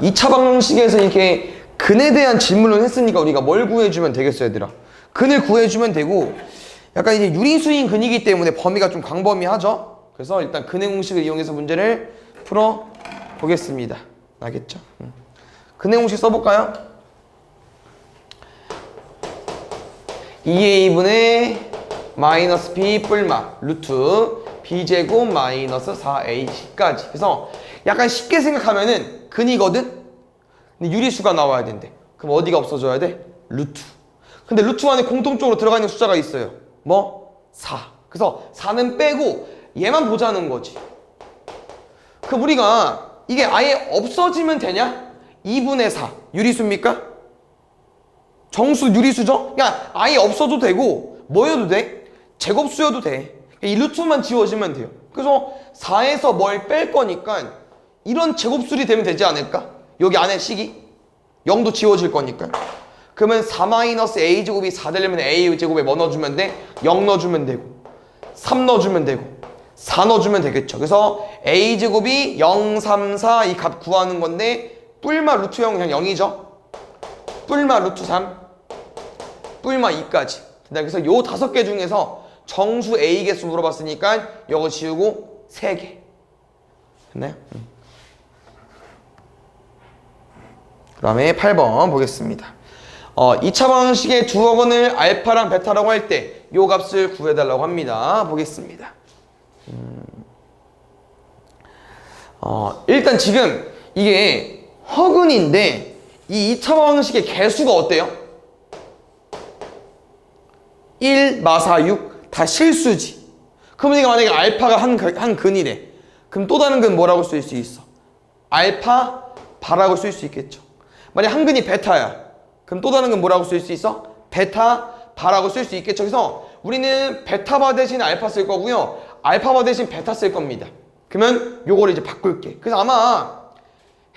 2차 방정식에서 이렇게 근에 대한 질문을 했으니까 우리가 뭘 구해주면 되겠어, 얘들아? 근을 구해주면 되고, 약간 이제 유리수인 근이기 때문에 범위가 좀 광범위하죠? 그래서 일단 근의 공식을 이용해서 문제를 풀어보겠습니다. 알겠죠? 근의 공식 써볼까요? 2a분의 마이너스 b 뿔마 루트 b제곱 마이너스 4ac까지. 그래서 약간 쉽게 생각하면은 근이거든? 근데 유리수가 나와야 된대. 그럼 어디가 없어져야 돼? 루트. 근데 루트 안에 공통적으로 들어가 있는 숫자가 있어요. 뭐? 4. 그래서 4는 빼고 얘만 보자는 거지. 그럼 우리가 이게 아예 없어지면 되냐? 2분의 4 유리수입니까? 정수 유리수죠? 그냥 아예 없어도 되고 뭐여도 돼? 제곱수여도 돼. 이 루트만 지워지면 돼요. 그래서 4에서 뭘 뺄 거니까 이런 제곱수리 되면 되지 않을까? 여기 안에 식이 0도 지워질 거니까. 그러면 4-a제곱이 4 되려면 a제곱에 뭐 넣어주면 돼? 0 넣어주면 되고 3 넣어주면 되고 4 넣어주면 되겠죠. 그래서 a제곱이 0, 3, 4 이 값 구하는 건데 뿔마 루트 0 그냥 0이죠. 뿔마 루트 3 뿔마 2까지. 그래서 요 5개 중에서 정수 A 개수 물어봤으니까 이거 지우고 3개. 됐나요? 그 다음에 8번 보겠습니다. 2차 방정식의 두어건을 알파랑 베타라고 할 때 요 값을 구해달라고 합니다. 보겠습니다. 일단 지금 이게 허근인데 이 2차 방정식의 개수가 어때요? 1, 마사, 6 다 실수지. 그럼 우리가 만약에 알파가 한 근이래. 그럼 또 다른 근 뭐라고 쓸 수 있어? 알파 바라고 쓸 수 있겠죠. 만약 한 근이 베타야. 그럼 또 다른 근 뭐라고 쓸 수 있어? 베타 바라고 쓸 수 있겠죠. 그래서 우리는 베타바 대신 알파 쓸 거고요. 알파바 대신 베타 쓸 겁니다. 그러면 요거를 이제 바꿀게. 그래서 아마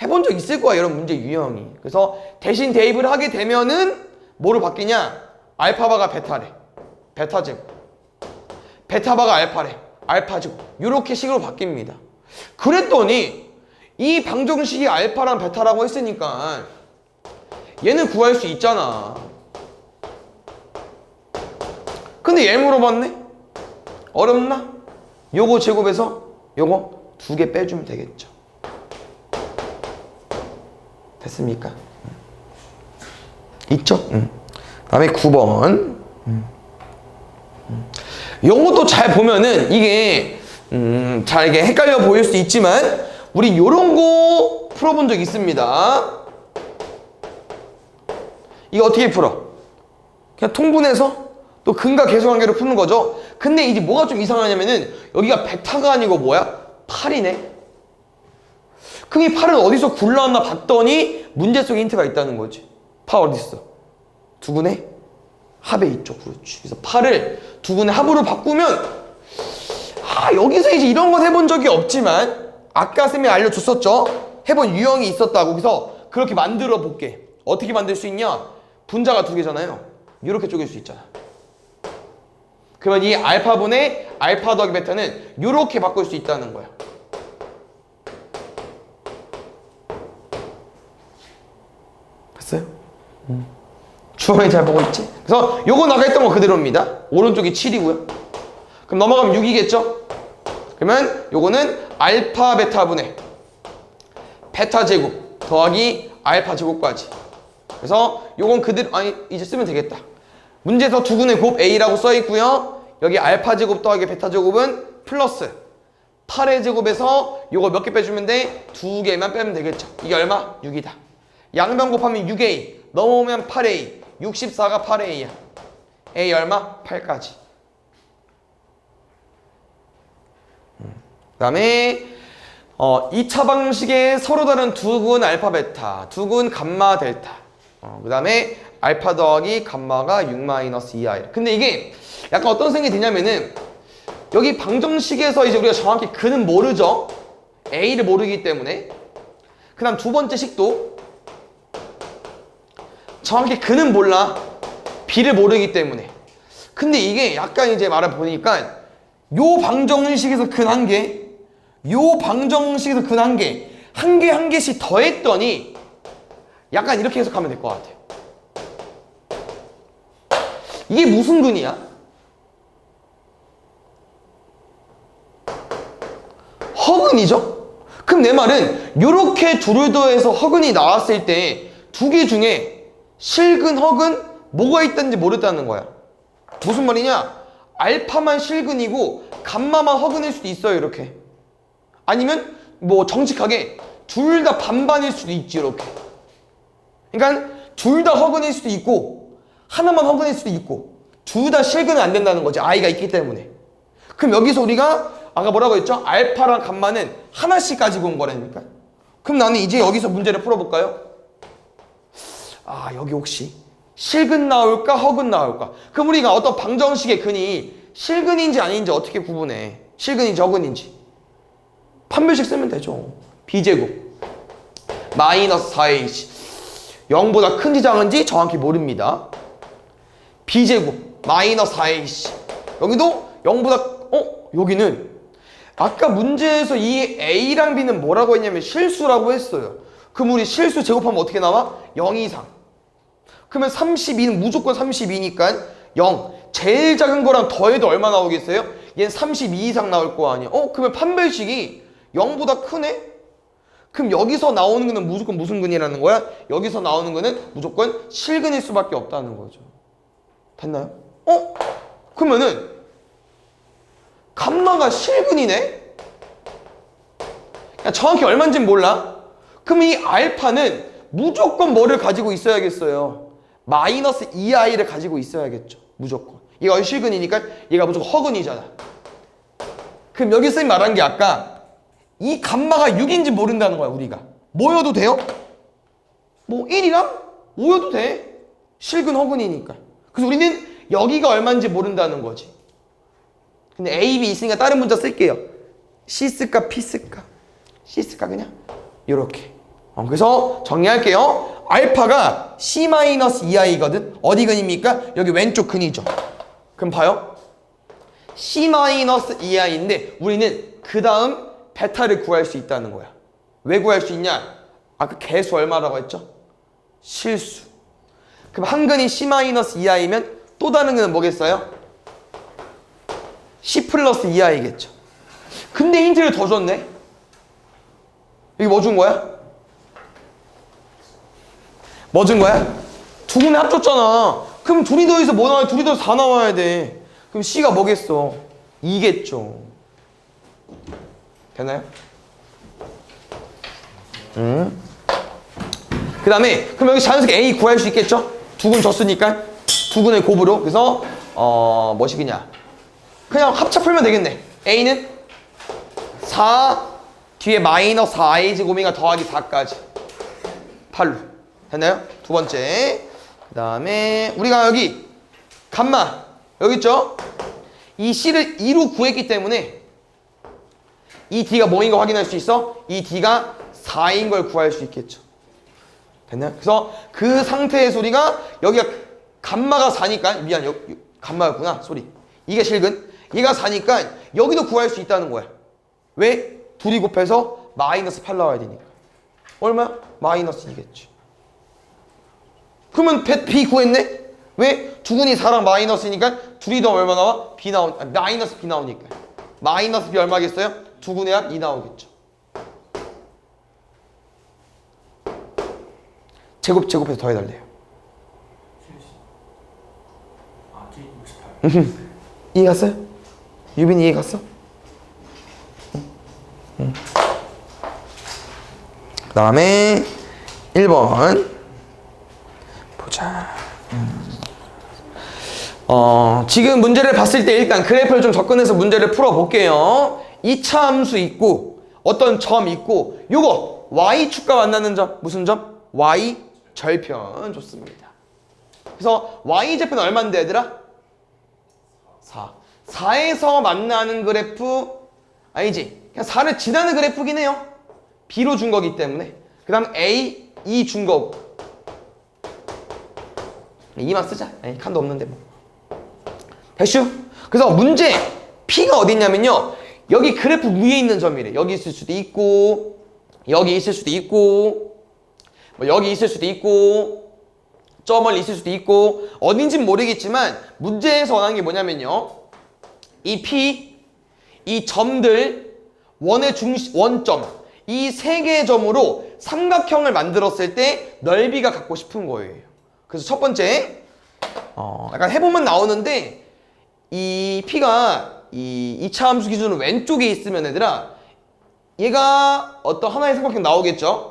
해본 적 있을 거야, 이런 문제 유형이. 그래서 대신 대입을 하게 되면은 뭐로 바뀌냐? 알파바가 베타래. 베타제곱. 베타바가 알파래. 알파제곱. 요렇게 식으로 바뀝니다. 그랬더니 이 방정식이 알파랑 베타라고 했으니까 얘는 구할 수 있잖아. 근데 얘 물어봤네? 어렵나? 요거 제곱해서 요거 2개 빼주면 되겠죠. 됐습니까? 있죠? 다음에 9번. 요것도 잘 보면은 이게 잘 이게 헷갈려 보일 수 있지만 우리 요런 거 풀어본 적 있습니다. 이거 어떻게 풀어? 그냥 통분해서 또 근과 계수 관계로 푸는 거죠. 근데 이제 뭐가 좀 이상하냐면은 여기가 베타가 아니고 뭐야? 8이네. 그럼 이 8은 어디서 굴러왔나 봤더니 문제 속에 힌트가 있다는 거지. 8 어디 있어? 두근의 합에 있죠. 그렇지. 그래서 8을 두근의 합으로 바꾸면 여기서 이제 이런 건 해본 적이 없지만 아까 쌤이 알려줬었죠. 해본 유형이 있었다고. 그래서 그렇게 만들어 볼게. 어떻게 만들 수 있냐? 분자가 2개잖아요. 이렇게 쪼갤 수 있잖아. 그러면 이 알파분의 알파 더하기 베타는 이렇게 바꿀 수 있다는 거야. 봤어요? 주원이 잘 보고 있지? 그래서 요건 아까 했던 거 그대로입니다. 오른쪽이 7이고요. 그럼 넘어가면 6이겠죠? 그러면 요거는 알파 베타분의 베타 제곱 더하기 알파 제곱까지. 그래서 요건 그대로 이제 쓰면 되겠다. 문제에서 두근의 곱 A라고 써있고요. 여기 알파 제곱 더하기 베타 제곱은 플러스 8의 제곱에서 요거 몇 개 빼주면 돼? 2개만 빼면 되겠죠. 이게 얼마? 6이다. 양변 곱하면 6A 넘어오면 8A 64가 8A야. A 얼마? 8까지. 그 다음에 2차 방식의 서로 다른 두근 알파 베타 두근 감마 델타. 그 다음에 알파 더하기 감마가 6-2i. 근데 이게 약간 어떤 생각이 드냐면은 여기 방정식에서 이제 우리가 정확히 근은 모르죠. A를 모르기 때문에. 그 다음 두 번째 식도 정확히 근은 몰라. B를 모르기 때문에. 근데 이게 약간 이제 말을 보니까 요 방정식에서 근 한 개, 요 방정식에서 근 한 개, 한 개 한 개씩 더했더니 약간 이렇게 해석하면 될 것 같아요. 이게 무슨 근이야? 허근이죠? 그럼 내 말은 이렇게 둘을 더해서 허근이 나왔을 때 두 개 중에 실근, 허근 뭐가 있다는지 모르겠다는 거야. 무슨 말이냐? 알파만 실근이고 감마만 허근일 수도 있어요. 이렇게. 아니면 뭐 정직하게 둘 다 반반일 수도 있지. 이렇게. 그러니까 둘 다 허근일 수도 있고 하나만 허근일 수도 있고 둘 다 실근은 안 된다는 거지. 아이가 있기 때문에. 그럼 여기서 우리가 아까 뭐라고 했죠? 알파랑 감마는 하나씩 가지고 온 거라니까. 그럼 나는 이제 여기서 문제를 풀어볼까요? 아, 여기 혹시 실근 나올까 허근 나올까? 그럼 우리가 어떤 방정식의 근이 실근인지 아닌지 어떻게 구분해? 실근인지 허근인지 판별식 쓰면 되죠. b제곱 마이너스 4ac 0보다 큰지 작은지 정확히 모릅니다. b제곱 마이너스 4ac 여기도 0보다 여기는 아까 문제에서 이 a랑 b는 뭐라고 했냐면 실수라고 했어요. 그럼 우리 실수 제곱하면 어떻게 나와? 0 이상. 그러면 32는 무조건 32니까 0. 제일 작은 거랑 더해도 얼마 나오겠어요? 얘는 32 이상 나올 거 아니야. 그러면 판별식이 0보다 크네? 그럼 여기서 나오는 거는 무조건 무슨 근이라는 거야? 여기서 나오는 거는 무조건 실근일 수밖에 없다는 거죠. 됐나요? 그러면은 감마가 실근이네? 정확히 얼마인지는 몰라. 그럼 이 알파는 무조건 뭐를 가지고 있어야겠어요? 마이너스 2i를 가지고 있어야겠죠. 무조건. 얘가 실근이니까 얘가 무조건 허근이잖아. 그럼 여기 쌤이 말한 게 아까 이 감마가 6인지 모른다는 거야. 우리가 뭐여도 돼요? 뭐 1이랑 5여도 돼. 실근 허근이니까. 그래서 우리는 여기가 얼마인지 모른다는 거지. 근데 A, B 있으니까 다른 문자 쓸게요. C 쓸까 P 쓸까? C 쓸까 그냥? 요렇게. 그래서 정리할게요. 알파가 C-2i거든. 어디 근입니까? 여기 왼쪽 근이죠. 그럼 봐요. C-2i인데 우리는 그 다음 베타를 구할 수 있다는 거야. 왜 구할 수 있냐? 아까 개수 얼마라고 했죠? 실수. 그럼 한 근이 C-2i면 또 다른 근은 뭐겠어요? C 플러스 2i겠죠. 근데 힌트를 더 줬네. 여기 뭐 준 거야? 뭐 준 거야? 두 근에 합쳤잖아. 그럼 둘이 더해서 뭐 나와야 돼? 둘이 더해서 4 나와야 돼. 그럼 C가 뭐겠어? 2겠죠. 되나요? 그 다음에 그럼 여기 자연스럽게 A 구할 수 있겠죠? 두 근 줬으니까 두 근의 곱으로. 그래서 뭐시기냐? 그냥 합차 풀면 되겠네. A는 4 뒤에 마이너스 4a 제곱이니까 더하기 4까지 8로. 됐나요? 두 번째. 그 다음에 우리가 여기 감마 여기 있죠? 이 C를 2로 구했기 때문에 이 D가 뭐인 거 확인할 수 있어? 이 D가 4인 걸 구할 수 있겠죠. 됐나요? 그래서 그 상태에서 우리가 여기가 감마가 4니까 미안 감마였구나 소리. 이게 실근. 얘가 4니까 여기도 구할 수 있다는 거야. 왜? 둘이 곱해서 마이너스 8 나와야 되니까. 얼마야? 마이너스 2겠지. 그러면 B 구했네? 왜? 두 근이 4랑 마이너스니까 둘이 더 얼마 나와? 마이너스 B 나오니까. 마이너스 B 얼마겠어요? 두 근의 합 2 나오겠죠. 제곱해서 더해달래요. 이해 갔어요? 유빈이 이해 갔어? 그 다음에 1번 보자. 지금 문제를 봤을 때 일단 그래프를 좀 접근해서 문제를 풀어볼게요. 2차 함수 있고 어떤 점 있고 요거 y축과 만나는 점 무슨 점? y 절편. 좋습니다. 그래서 y 절편 얼마인데 얘들아? 4. 4에서 만나는 그래프 아니지. 그냥 4를 지나는 그래프긴 해요. b로 준 거기 때문에. 그 다음 a 2 준 거고 2만 쓰자. 에이, 칸도 없는데 뭐. 됐슈? 그래서 문제 P가 어디 있냐면요. 여기 그래프 위에 있는 점이래. 여기 있을 수도 있고 여기 있을 수도 있고 뭐 여기 있을 수도 있고 저 멀리 있을 수도 있고 어딘진 모르겠지만 문제에서 원하는 게 뭐냐면요. 이 P, 이 점들, 원의 원점, 이 세 개의 점으로 삼각형을 만들었을 때 넓이가 갖고 싶은 거예요. 그래서 첫 번째, 약간 해보면 나오는데 이 P가 이 이차 함수 기준으로 왼쪽에 있으면 얘들아 얘가 어떤 하나의 삼각형 나오겠죠?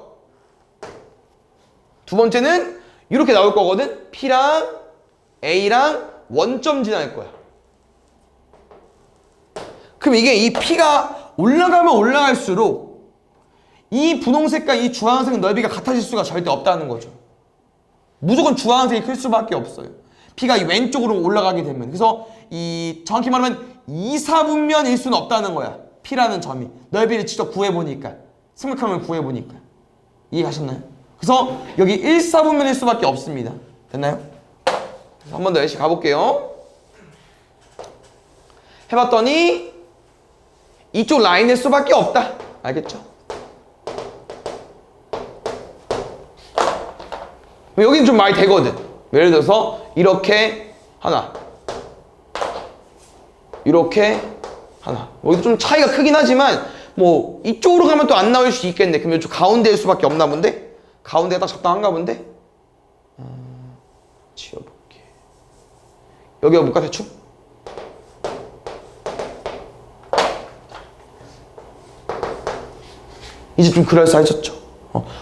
두 번째는 이렇게 나올 거거든? P랑 A랑 원점 지날 거야. 그럼 이게 이 P가 올라가면 올라갈수록 이 분홍색과 이 주황색 넓이가 같아질 수가 절대 없다는 거죠. 무조건 주황색이 클 수밖에 없어요. P가 이 왼쪽으로 올라가게 되면. 그래서 이 정확히 말하면 2, 4분면일 수는 없다는 거야. P라는 점이. 넓이를 직접 구해보니까. 삼각형을 구해보니까. 이해가셨나요? 그래서 여기 1, 4분면일 수밖에 없습니다. 됐나요? 한 번 더 열심히 가볼게요. 해봤더니 이쪽 라인일 수밖에 없다. 알겠죠? 여기는 좀 많이 되거든. 예를 들어서 이렇게 하나, 이렇게 하나. 여기도 좀 차이가 크긴 하지만 뭐 이쪽으로 가면 또 안 나올 수 있겠네. 그럼 이쪽 가운데일 수밖에 없나 본데? 가운데가 딱 적당한가 본데? 지워볼게. 여기 해볼까 대충? 이제 좀 그럴싸해졌죠.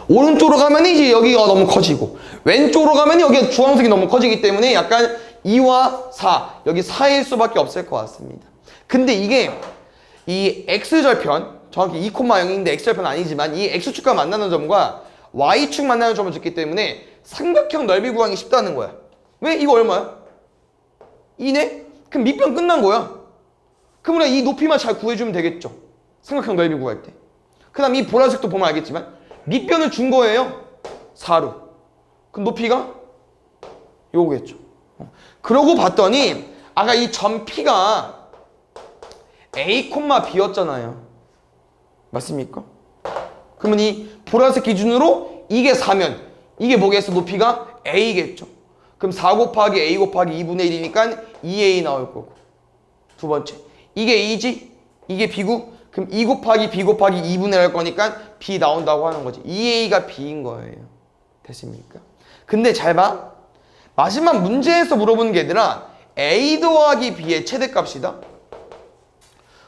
오른쪽으로 가면 이제 여기가 너무 커지고 왼쪽으로 가면 여기가 주황색이 너무 커지기 때문에 약간 2와 4 여기 4일 수밖에 없을 것 같습니다. 근데 이게 이 X절편 정확히 2,0인데 X절편 아니지만 이 X축과 만나는 점과 Y축 만나는 점을 줬기 때문에 삼각형 넓이 구하기 쉽다는 거야. 왜? 이거 얼마야? 2네? 그럼 밑변 끝난 거야. 그러면 이 높이만 잘 구해주면 되겠죠. 삼각형 넓이 구할 때. 그 다음 이 보라색도 보면 알겠지만 밑변을 준 거예요. 4로. 그럼 높이가 요거겠죠. 그러고 봤더니 아까 이 점 P가 A, B였잖아요. 맞습니까? 그러면 이 보라색 기준으로 이게 4면 이게 뭐겠어? 높이가 A겠죠. 그럼 4 곱하기 A 곱하기 2분의 1이니까 2A 나올 거고. 두 번째. 이게 A지? 이게 B고? 그럼 2 곱하기 B 곱하기 2분의 1 할 거니까 B 나온다고 하는 거지. 2A가 B인 거예요. 됐습니까? 근데 잘 봐. 마지막 문제에서 물어보는 게 아니라 A 더하기 B의 최대값이다.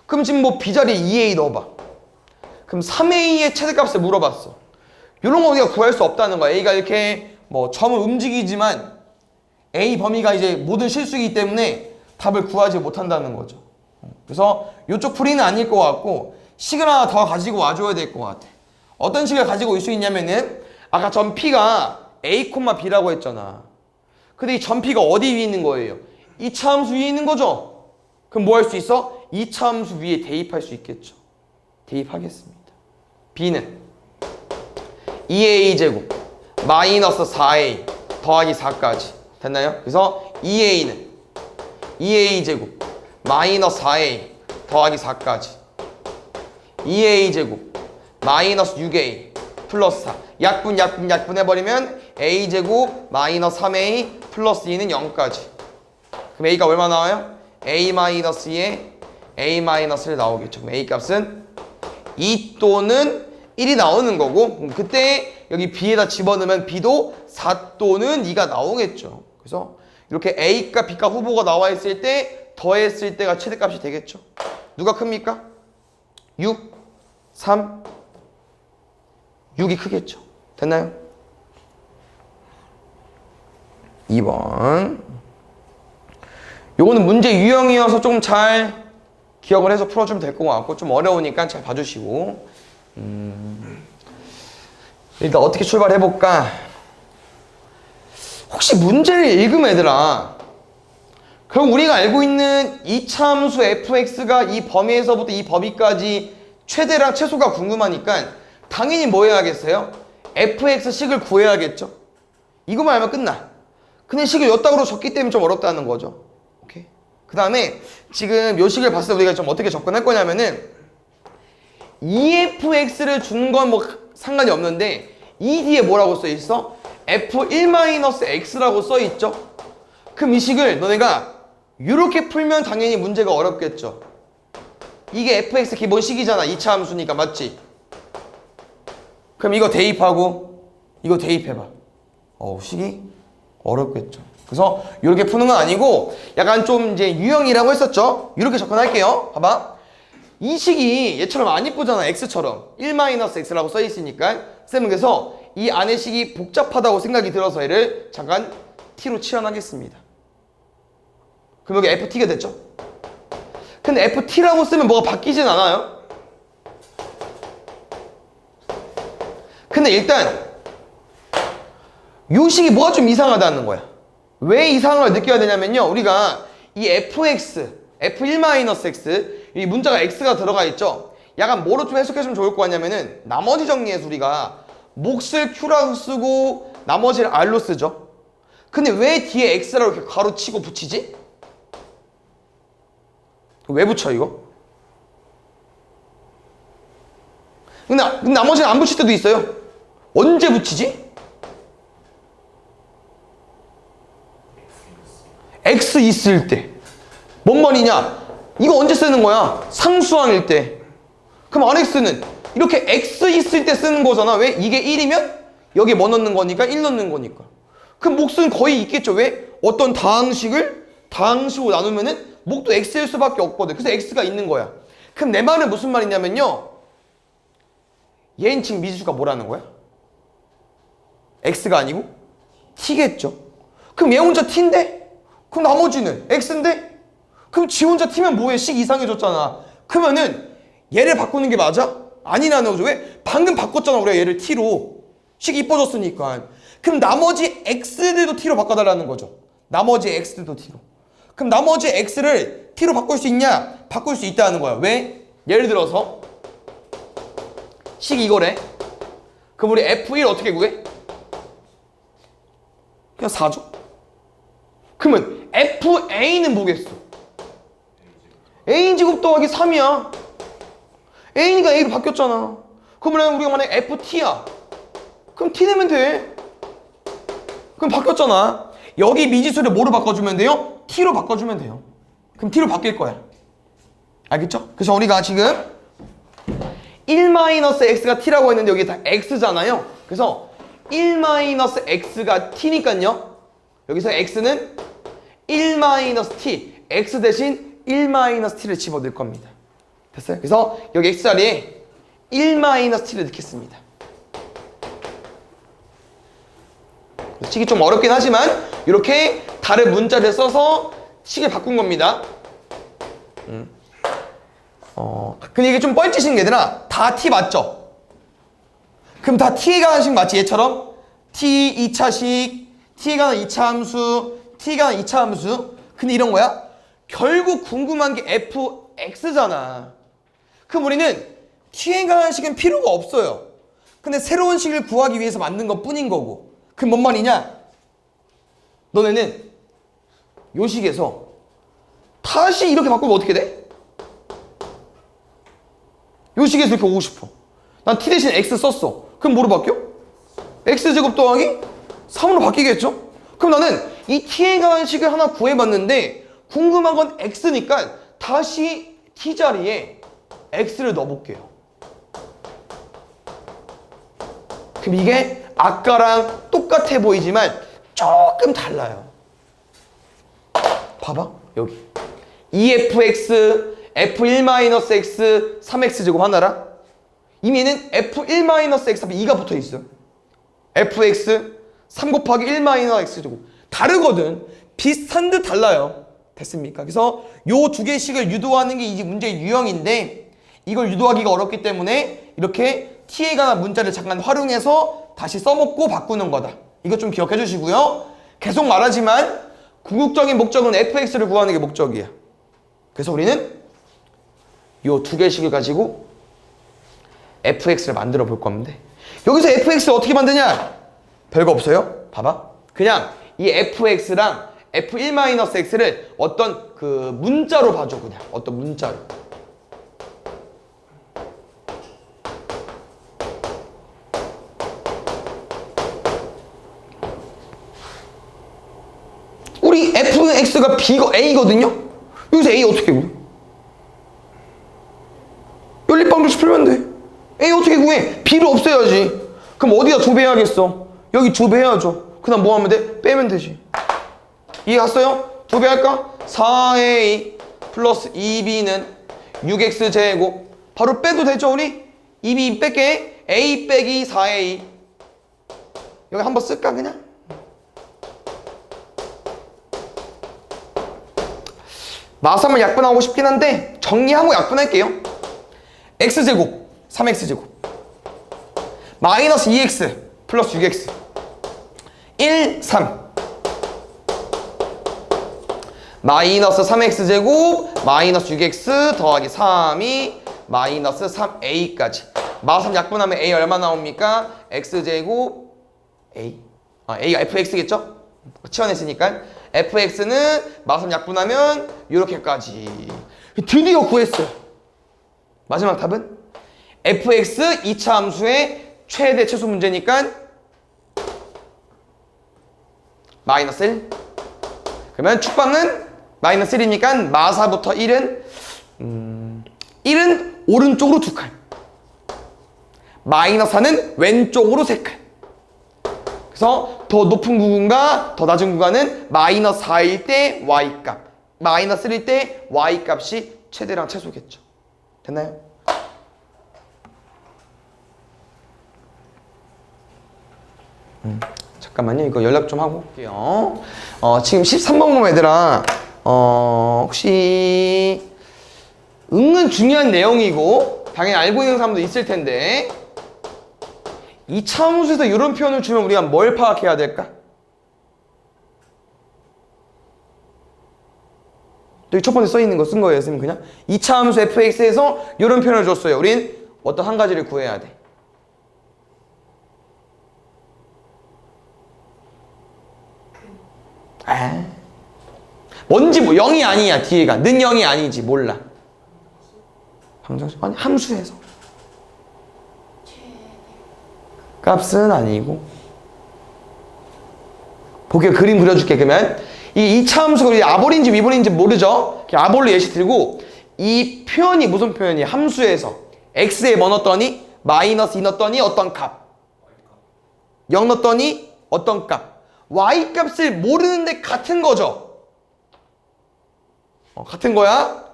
그럼 지금 뭐 B 자리에 2A 넣어봐. 그럼 3A의 최대값을 물어봤어. 이런 거 우리가 구할 수 없다는 거야. A가 이렇게 뭐 점을 움직이지만 A 범위가 이제 모든 실수이기 때문에 답을 구하지 못한다는 거죠. 그래서 이쪽 풀이는 아닐 것 같고 식을 하나 더 가지고 와줘야 될 것 같아. 어떤 식을 가지고 올 수 있냐면은 아까 점 P가 A, B라고 했잖아. 근데 이 점 P가 어디 위에 있는 거예요? 2차 함수 위에 있는 거죠? 그럼 뭐 할 수 있어? 2차 함수 위에 대입할 수 있겠죠. 대입하겠습니다. B는 2A제곱 마이너스 4A 더하기 4까지 됐나요? 그래서 2A는 2A제곱 마이너스 4A 더하기 4까지 2A제곱 마이너스 6A 플러스 4 약분 해버리면 A제곱 마이너스 3A 플러스 2는 0까지. 그럼 A가 얼마 나와요? A 마이너스 2에 A 마이너스 1 나오겠죠. 그럼 A 값은 2 또는 1이 나오는 거고 그때 여기 B에다 집어넣으면 B도 4 또는 2가 나오겠죠. 그래서 이렇게 A값, B값 후보가 나와 있을 때 더했을 때가 최대값이 되겠죠. 누가 큽니까? 6, 3, 6이 크겠죠. 됐나요? 2번. 요거는 문제 유형이어서 좀 잘 기억을 해서 풀어주면 될 것 같고 좀 어려우니까 잘 봐주시고 일단 어떻게 출발해볼까? 혹시 문제를 읽으면 얘들아 그럼 우리가 알고 있는 이차함수 fx가 이 범위에서부터 이 범위까지 최대랑 최소가 궁금하니까 당연히 뭐 해야겠어요? fx식을 구해야겠죠? 이것만 알면 끝나. 근데 식을 요따구로 줬기 때문에 좀 어렵다는 거죠. 오케이. 그 다음에 지금 요 식을 봤을 때 우리가 좀 어떻게 접근할 거냐면은 EFX를 준 건 뭐 상관이 없는데 이 뒤에 뭐라고 써 있어? f1-x라고 써 있죠? 그럼 이 식을 너네가 이렇게 풀면 당연히 문제가 어렵겠죠. 이게 fx 기본식이잖아. 2차 함수니까 맞지? 그럼 이거 대입하고 이거 대입해봐. 식이 어렵겠죠. 그래서 이렇게 푸는 건 아니고 약간 좀 이제 유형이라고 했었죠. 이렇게 접근할게요. 봐봐. 이 식이 얘처럼 안 이쁘잖아. x처럼 1-x라고 써 있으니까 쌤은 그래서 이 안의 식이 복잡하다고 생각이 들어서 얘를 잠깐 t로 치환하겠습니다. 그럼 여기 ft가 됐죠? 근데 ft라고 쓰면 뭐가 바뀌진 않아요. 근데 일단 요 식이 뭐가 좀 이상하다는 거야. 왜 이상한 걸 느껴야 되냐면요. 우리가 이 fx, f1-x 이 문자가 x가 들어가 있죠. 약간 뭐로 좀 해석해주면 좋을 것 같냐면은 나머지 정리해서 우리가 몫을 q라고 쓰고 나머지를 r로 쓰죠. 근데 왜 뒤에 x라고 이렇게 가로치고 붙이지? 왜 붙여 이거? 근데 나머지는 안 붙일 때도 있어요. 언제 붙이지? x 있을 때. 뭔 말이냐? 이거 언제 쓰는 거야? 상수항일 때. 그럼 rx는 이렇게 x 있을 때 쓰는 거잖아. 왜? 이게 1이면 여기에 뭐 넣는 거니까? 1 넣는 거니까. 그럼 몫은 거의 있겠죠. 왜? 어떤 다항식을 다항식으로 나누면은 목도 x일 수밖에 없거든. 그래서 x가 있는 거야. 그럼 내 말은 무슨 말이냐면요. 얘는 지금 미지수가 뭐라는 거야? x가 아니고 t겠죠. 그럼 얘 혼자 t인데? 그럼 나머지는 x인데? 그럼 지 혼자 t면 뭐해? 식 이상해졌잖아. 그러면은 얘를 바꾸는 게 맞아? 아니라는 거죠. 왜? 방금 바꿨잖아. 우리가 얘를 t로. 식 이뻐졌으니까. 그럼 나머지 x들도 t로 바꿔달라는 거죠. 나머지 x들도 t로. 그럼 나머지 x를 t로 바꿀 수 있냐? 바꿀 수 있다는 거야. 왜? 예를 들어서 식 이거래. 그럼 우리 f1 어떻게 구해? 그냥 4죠. 그러면 fa는 뭐겠어? a제곱 더하기 3이야. a니까 a로 바뀌었잖아. 그러면 우리가 만약에 ft야. 그럼 t 내면 돼. 그럼 바뀌었잖아. 여기 미지수를 뭐로 바꿔주면 돼요? t로 바꿔주면 돼요. 그럼 t로 바뀔 거야. 알겠죠? 그래서 우리가 지금 1-x가 t라고 했는데 여기 다 x잖아요. 그래서 1-x가 t니까요. 여기서 x는 1-t, x 대신 1-t를 집어넣을 겁니다. 됐어요? 그래서 여기 x 자리에 1-t를 넣겠습니다. 식이 좀 어렵긴 하지만 이렇게 다른 문자를 써서 식을 바꾼 겁니다. 근데 이게 좀 뻘짓인 게 얘들아 다 t 맞죠? 그럼 다 t에 관한 식 맞지? 얘처럼 t 2차식, t에 관한 2차 함수, t에 관한 2차 함수. 근데 이런 거야? 결국 궁금한 게 fx잖아. 그럼 우리는 t에 관한 식은 필요가 없어요. 근데 새로운 식을 구하기 위해서 만든 것 뿐인 거고. 그럼 뭔 말이냐? 너네는 요 식에서 다시 이렇게 바꾸면 어떻게 돼? 요 식에서 이렇게 오고 싶어. 난 t 대신 x 썼어. 그럼 뭐로 바뀌어? x제곱 더하기 3으로 바뀌겠죠? 그럼 나는 이 t에 관한 식을 하나 구해봤는데 궁금한 건 x니까 다시 t 자리에 x를 넣어볼게요. 그럼 이게 아까랑 똑같아 보이지만 조금 달라요. 봐봐 여기 2fx, f1-x, 3x제곱 하나라. 이미 얘는 f1-x 앞에 2가 붙어있어요. fx 3 곱하기 1-x제곱 다르거든. 비슷한 듯 달라요. 됐습니까? 그래서 요 두 개의 식을 유도하는 게 이 문제의 유형인데 이걸 유도하기가 어렵기 때문에 이렇게 t에 관한 문자를 잠깐 활용해서 다시 써먹고 바꾸는 거다. 이거 좀 기억해 주시고요. 계속 말하지만 궁극적인 목적은 fx를 구하는 게 목적이야. 그래서 우리는 요 두 개의 식을 가지고 fx를 만들어 볼 건데 여기서 fx를 어떻게 만드냐? 별거 없어요. 봐봐. 그냥 이 fx랑 f1-x를 어떤 그 문자로 봐줘. 그냥 어떤 문자로. x가 b가 a거든요? 여기서 a 어떻게 구해? 연립방정식 풀면 돼. a 어떻게 구해? b를 없애야지. 그럼 어디다 2배 해야겠어? 여기 2배 해야죠. 그 다음 뭐 하면 돼? 빼면 되지. 이해 갔어요? 2배 할까? 4a 플러스 2b는 6x 제곱. 바로 빼도 되죠 우리? 2b 뺄게. a 빼기 4a. 여기 한번 쓸까 그냥? 마삼을 약분하고 싶긴 한데 정리하고 약분할게요. x제곱 3x제곱 마이너스 2x 플러스 6x 1, 3 마이너스 3x제곱 마이너스 6x 더하기 3이 마이너스 3a까지. 마3 약분하면 a 얼마 나옵니까? x제곱 a. a가 fx겠죠? 치환했으니까 fx는 마3 약분하면 이렇게까지. 드디어 구했어요. 마지막 답은 fx 2차 함수의 최대 최소 문제니까 마이너스 1. 그러면 축방은 마이너스 1이니까 마4부터 1은 오른쪽으로 2칸, 마이너스 4는 왼쪽으로 3칸. 그래서 더 높은 구간과 더 낮은 구간은 마이너스 4일 때 y값, 마이너스 1일 때 y값이 최대랑 최소겠죠. 됐나요? 잠깐만요. 이거 연락 좀 하고 올게요. 지금 13번 보면 얘들아, 혹시 은근 중요한 내용이고 당연히 알고 있는 사람도 있을 텐데 2차 함수에서 이런 표현을 주면 우리가 뭘 파악해야 될까? 여기 첫 번째 써있는 거 쓴 거예요. 선생님 그냥 2차 함수 fx에서 이런 표현을 줬어요. 우린 어떤 한 가지를 구해야 돼. 뭔지 뭐 0이 아니야. 뒤에가 는 0이 아니지. 몰라. 방정식 아니 함수에서 값은 아니고. 보게 그림 그려줄게. 그러면 이 2차 함수가 우리 아볼인지 위볼인지 모르죠. 아볼로 예시 들고 이 표현이 무슨 표현이야? 함수에서 x에 뭐 넣었더니 마이너스 2 넣었더니 어떤 값, 0 넣었더니 어떤 값, y 값을 모르는데 같은 거죠. 같은 거야.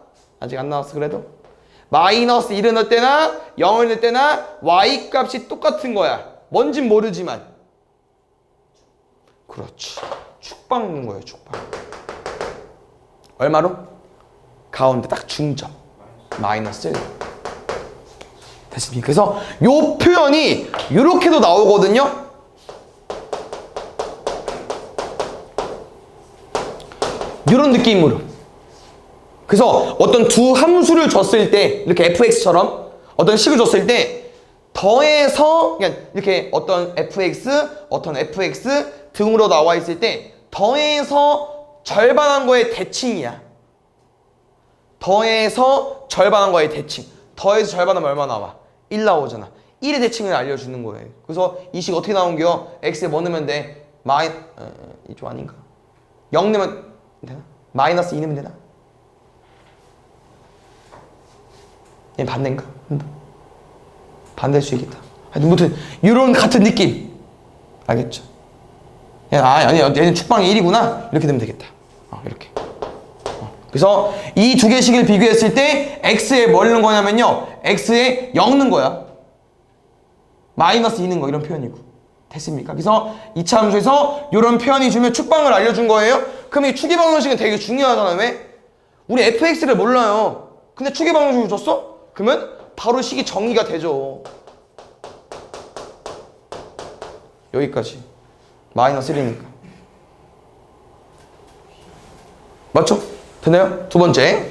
아직 안 나왔어. 그래도 마이너스 1을 넣을 때나 0을 넣을 때나 y 값이 똑같은 거야. 뭔진 모르지만. 그렇지. 축방 넣는 거예요. 축방. 얼마로? 가운데 딱 중점. 마이너스 1. 됐습니까? 그래서 요 표현이 이렇게도 나오거든요. 이런 느낌으로. 그래서 어떤 두 함수를 줬을 때 이렇게 fx처럼 어떤 식을 줬을 때 더해서 그냥 이렇게 어떤 fx 등으로 나와 있을 때 더해서 절반한 거의 대칭이야. 더해서 절반한 거의 대칭. 더해서 절반하면 얼마 나와? 1 나오잖아. 1의 대칭을 알려주는 거예요. 그래서 이 식 어떻게 나온겨? x에 뭐 넣으면 돼? 이쪽 아닌가? 0 넣으면 되나? 마이너스 2 넣으면 되나? 얘 반대인가? 반대일 수 있겠다. 아무튼 이런 같은 느낌. 알겠죠? 아니 얘는 축방이 1이구나. 이렇게 되면 되겠다. 이렇게. 그래서 이 두 개씩을 비교했을 때 x에 뭘 넣는 거냐면요. x에 0 넣는 거야. 마이너스 2 넣는 거. 이런 표현이고. 됐습니까? 그래서 2차 함수에서 이런 표현이 주면 축방을 알려준 거예요. 그럼 이 추계방정식은 되게 중요하잖아. 왜? 우리 fx를 몰라요. 근데 추계방정식을 줬어? 그러면 바로 식이 정리가 되죠. 여기까지. 마이너스 1이니까. 맞죠? 됐나요? 두 번째.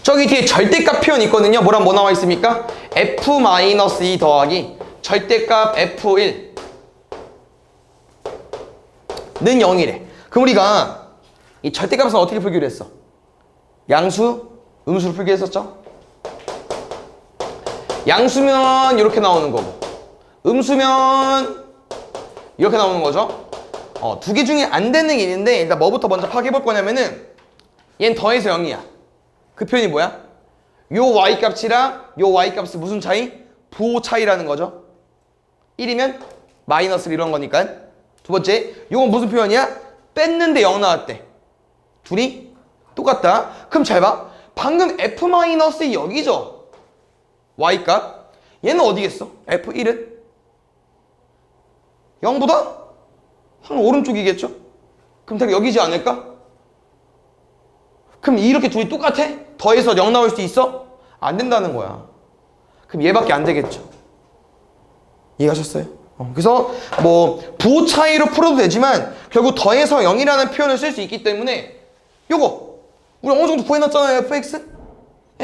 저기 뒤에 절대값 표현 있거든요. 뭐랑 뭐 나와 있습니까? f-2 더하기 절대값 f1 는 0이래. 그럼 우리가 이 절대값은 어떻게 풀기로 했어? 양수, 음수로 풀기로 했었죠? 양수면 이렇게 나오는 거고 음수면 이렇게 나오는 거죠. 두 개 중에 안 되는 게 있는데 일단 뭐부터 먼저 파악해볼 거냐면은 얘는 더해서 0이야. 그 표현이 뭐야? 요 y값이랑 요 y값이 무슨 차이? 부호 차이라는 거죠. 1이면 마이너스를 이런 거니까. 두 번째, 요건 무슨 표현이야? 뺐는데 0 나왔대. 둘이 똑같다. 그럼 잘 봐. 방금 f-이 여기죠. y값. 얘는 어디겠어? f1은? 0보다? 한 오른쪽이겠죠? 그럼 다 여기지 않을까? 그럼 이렇게 둘이 똑같아? 더해서 0 나올 수 있어? 안 된다는 거야. 그럼 얘밖에 안 되겠죠. 이해하셨어요? 그래서 뭐 부호 차이로 풀어도 되지만 결국 더해서 0이라는 표현을 쓸 수 있기 때문에 요거 우리 어느 정도 구해놨잖아요. fx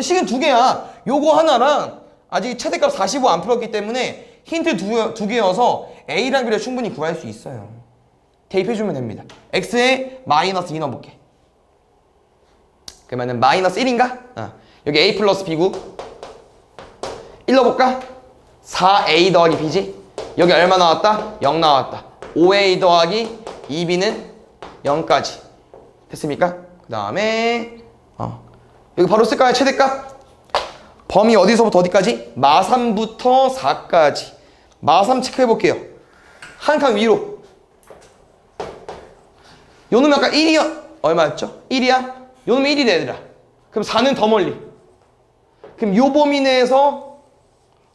식은 두 개야. 요거 하나랑 아직 최대값 45 안 풀었기 때문에 힌트 두 개여서 a랑 b를 충분히 구할 수 있어요. 대입해주면 됩니다. x에 마이너스 2 넣어볼게. 그러면은 마이너스 1인가? 여기 a 플러스 b고 1 넣어볼까? 4a 더하기 b지? 여기 얼마 나왔다? 0 나왔다. 5a 더하기 2b는 0까지. 됐습니까? 그 다음에 여기 바로 쓸까요? 최대값? 범위 어디서부터 어디까지? 마3부터 4까지. 마3 체크해볼게요. 한 칸 위로. 요 놈이 아까 1이야. 얼마였죠? 1이야? 요 놈이 1이래 얘들아. 그럼 4는 더 멀리. 그럼 요 범위 내에서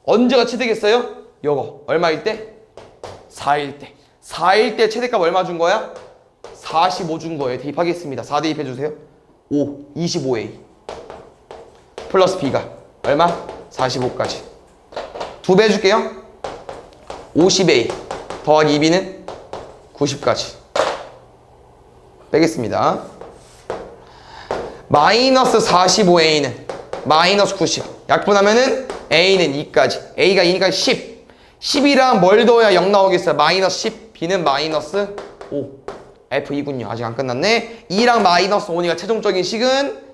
언제가 최대겠어요? 요거 얼마일 때? 4일 때. 4일 때 최대값 얼마 준 거야? 45 준 거예요. 대입하겠습니다. 4 대입해주세요. 5, 25A 플러스 B가 얼마? 45까지. 2배 해줄게요. 50A 더하기 2B는 90까지. 빼겠습니다. 마이너스 45A는 마이너스 90. 약분하면은 A는 2까지. A가 2니까 10. 10이랑 뭘 더해야 0 나오겠어요? 마이너스 10. B는 마이너스 5. F2군요. 아직 안 끝났네. 2랑 마이너스 5니까 최종적인 식은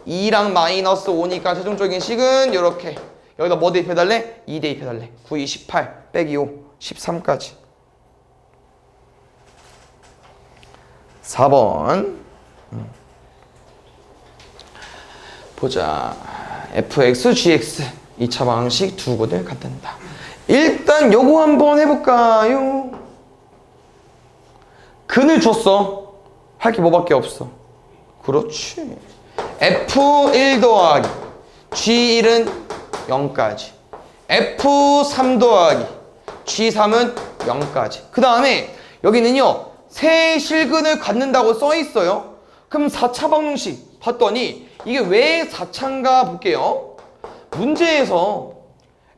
2랑 마이너스 5니까 최종적인 식은 이렇게. 여기다 뭐 대입해달래? 2 대입해달래. 9, 2, 18 빼기 5 13까지. 4번 보자. fx, gx 2차 방식 두 곳을 갖는다. 일단 요거 한번 해볼까요? 근을 줬어. 할 게 뭐밖에 없어. 그렇지. f1 더하기 g1은 0까지. f3 더하기 g3은 0까지. 그 다음에 여기는요 세 실근을 갖는다고 써있어요. 그럼 4차 방정식 봤더니 이게 왜 4차인가 볼게요. 문제에서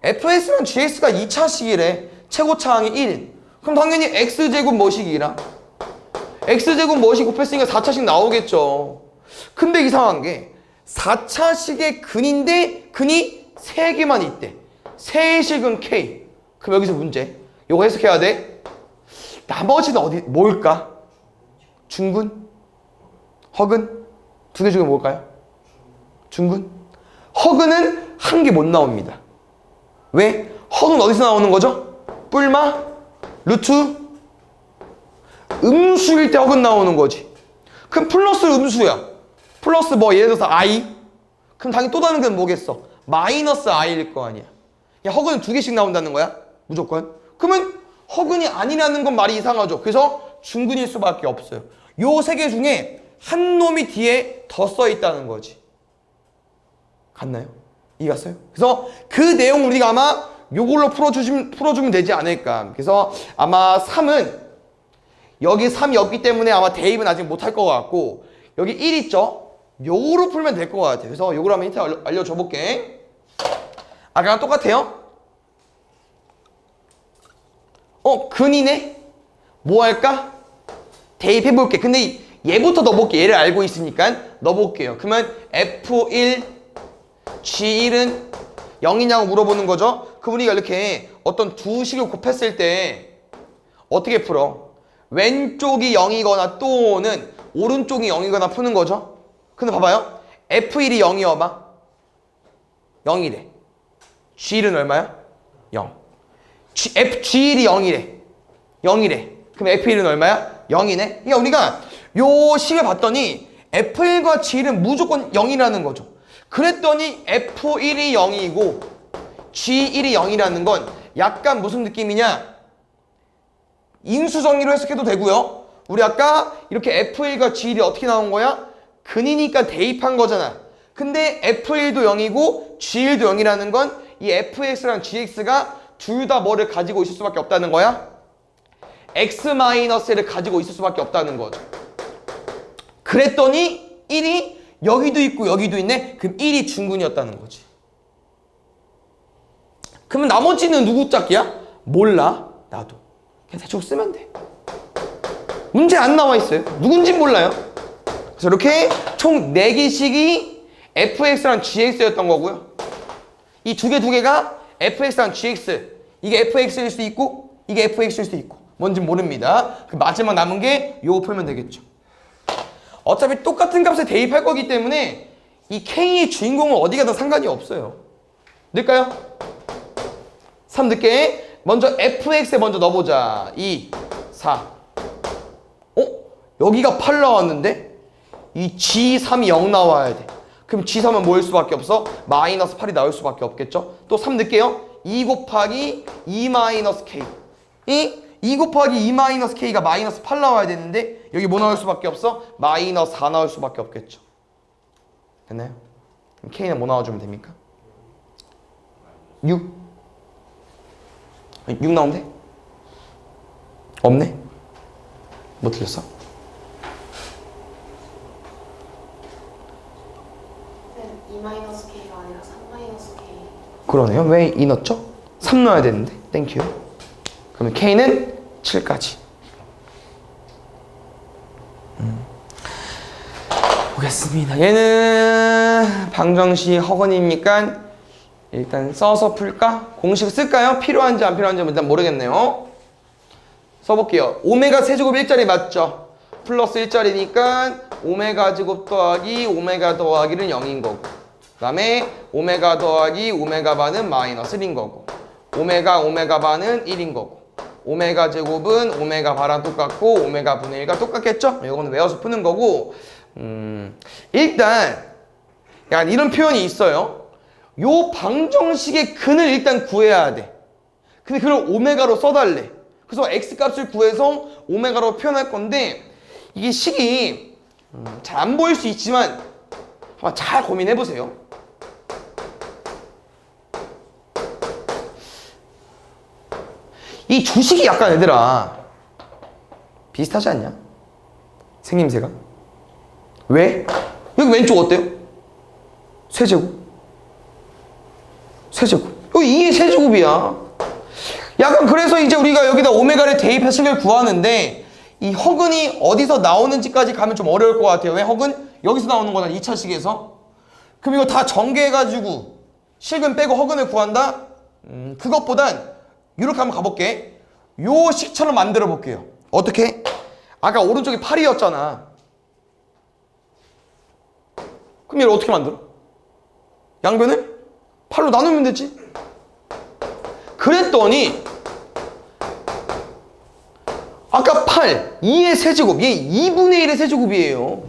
fs랑 gx가 2차식이래. 최고차항이 1. 그럼 당연히 x제곱 뭐식이라? x제곱 뭐식 곱했으니까 4차식 나오겠죠. 근데 이상한 게 4차식의 근인데 근이 3개만 있대. 세실근 k. 그럼 여기서 문제. 요거 해석해야 돼. 나머지는 어디 뭘까? 중근? 허근? 두 개 중에 뭘까요? 중근? 허근은 한 개 못 나옵니다. 왜? 허근 어디서 나오는 거죠? 뿔마? 루트? 음수일 때 허근 나오는 거지. 그럼 플러스 음수야. 플러스 뭐 예를 들어서 i? 그럼 당연히 또 다른 건 뭐겠어? 마이너스 i일 거 아니야. 야, 허근은 2개씩 나온다는 거야? 무조건. 그러면 허근이 아니라는 건 말이 이상하죠. 그래서 중근일 수밖에 없어요. 요 3개 중에 한 놈이 뒤에 더 써 있다는 거지. 갔나요? 이해갔어요? 그래서 그 내용 우리가 아마 요걸로 풀어주면 되지 않을까. 그래서 아마 3은 여기 3이 없기 때문에 아마 대입은 아직 못할 것 같고 여기 1 있죠? 요거로 풀면 될 것 같아요. 그래서 요거로 한번 힌트 알려줘 볼게. 아까랑 똑같아요? 근이네? 뭐 할까? 대입해 볼게. 근데 얘부터 넣어볼게. 얘를 알고 있으니까 넣어볼게요. 그러면 F1, G1은 0이냐고 물어보는 거죠. 그럼 우리가 이렇게 어떤 두 식을 곱했을 때 어떻게 풀어? 왼쪽이 0이거나 또는 오른쪽이 0이거나 푸는 거죠. 근데 봐봐요. F1이 0이어봐. 0이래. G1은 얼마야? 0. G1이 0이래. 0이래. 그럼 F1은 얼마야? 0이네. 그러니까 우리가 요 식을 봤더니 F1과 G1은 무조건 0이라는 거죠. 그랬더니 F1이 0이고 G1이 0이라는 건 약간 무슨 느낌이냐? 인수정리로 해석해도 되고요. 우리 아까 이렇게 F1과 G1이 어떻게 나온 거야? 근이니까 대입한 거잖아. 근데 F1도 0이고 G1도 0이라는 건 이 fx랑 gx가 둘 다 뭐를 가지고 있을 수밖에 없다는 거야? x-를 가지고 있을 수밖에 없다는 거죠. 그랬더니 1이 여기도 있고 여기도 있네? 그럼 1이 중근이었다는 거지. 그러면 나머지는 누구 짝이야? 몰라. 나도. 그냥 대충 쓰면 돼. 문제 안 나와 있어요. 누군진 몰라요. 그래서 이렇게 총 4개씩이 fx랑 gx였던 거고요. 이 두 개가 fx랑 gx. 이게 fx일 수도 있고 이게 fx일 수도 있고 뭔지 모릅니다. 그 마지막 남은 게 요거 풀면 되겠죠. 어차피 똑같은 값에 대입할 거기 때문에 이 k의 주인공은 어디 가든 상관이 없어요. 넣을까요? 3 넣을게. 먼저 fx에 먼저 넣어보자. 2, 4. 여기가 8 나왔는데 이 g3이 0 나와야 돼. 그럼 g3은 뭐일 수밖에 없어? 마이너스 8이 나올 수밖에 없겠죠? 또 3 넣을게요. 2 곱하기 2 마이너스 k. 2 곱하기 2 마이너스 k가 마이너스 8 나와야 되는데 여기 뭐 나올 수밖에 없어? 마이너스 4 나올 수밖에 없겠죠. 됐나요? 그럼 k는 뭐 나와주면 됩니까? 6. 6 나오면 돼? 없네? 뭐 틀렸어? -k가 아니라 3-k. 그러네요. 왜 2 넣었죠? 3 넣어야 되는데. 땡큐. 그러면 k는 7까지. 보겠습니다. 얘는 방정식 허건이니까 일단 써서 풀까? 공식 쓸까요? 필요한지 안 필요한지 일단 모르겠네요. 써볼게요. 오메가 세제곱 1자리 맞죠? 플러스 1자리니까 오메가 제곱 더하기 오메가 더하기는 0인 거고, 그 다음에 오메가 더하기 오메가 반은 마이너스 1인 거고, 오메가 반은 1인 거고, 오메가 제곱은 오메가 바랑 똑같고 오메가 분의 1과 똑같겠죠? 이거는 외워서 푸는 거고, 일단 약간 이런 표현이 있어요. 요 방정식의 근을 일단 구해야 돼. 근데 그걸 오메가로 써달래. 그래서 x값을 구해서 오메가로 표현할 건데 이게 식이 잘 안 보일 수 있지만 한번 잘 고민해 보세요. 이 주식이 약간 얘들아 비슷하지 않냐? 생김새가. 왜? 여기 왼쪽 어때요? 세제곱. 여기 2의 세제곱이야. 약간 그래서 이제 우리가 여기다 오메가를 대입해서 식을 구하는데 이 허근이 어디서 나오는지까지 가면 좀 어려울 것 같아요. 왜? 허근 여기서 나오는 거잖아. 2차식에서. 그럼 이거 다 전개해가지고 식은 빼고 허근을 구한다? 그것보단 이렇게 한번 가볼게. 요 식처럼 만들어 볼게요. 어떻게? 아까 오른쪽이 8이었잖아. 그럼 얘를 어떻게 만들어? 양변을 8로 나누면 되지. 그랬더니 아까 8, 2의 세제곱, 얘 2분의 1의 세제곱이에요.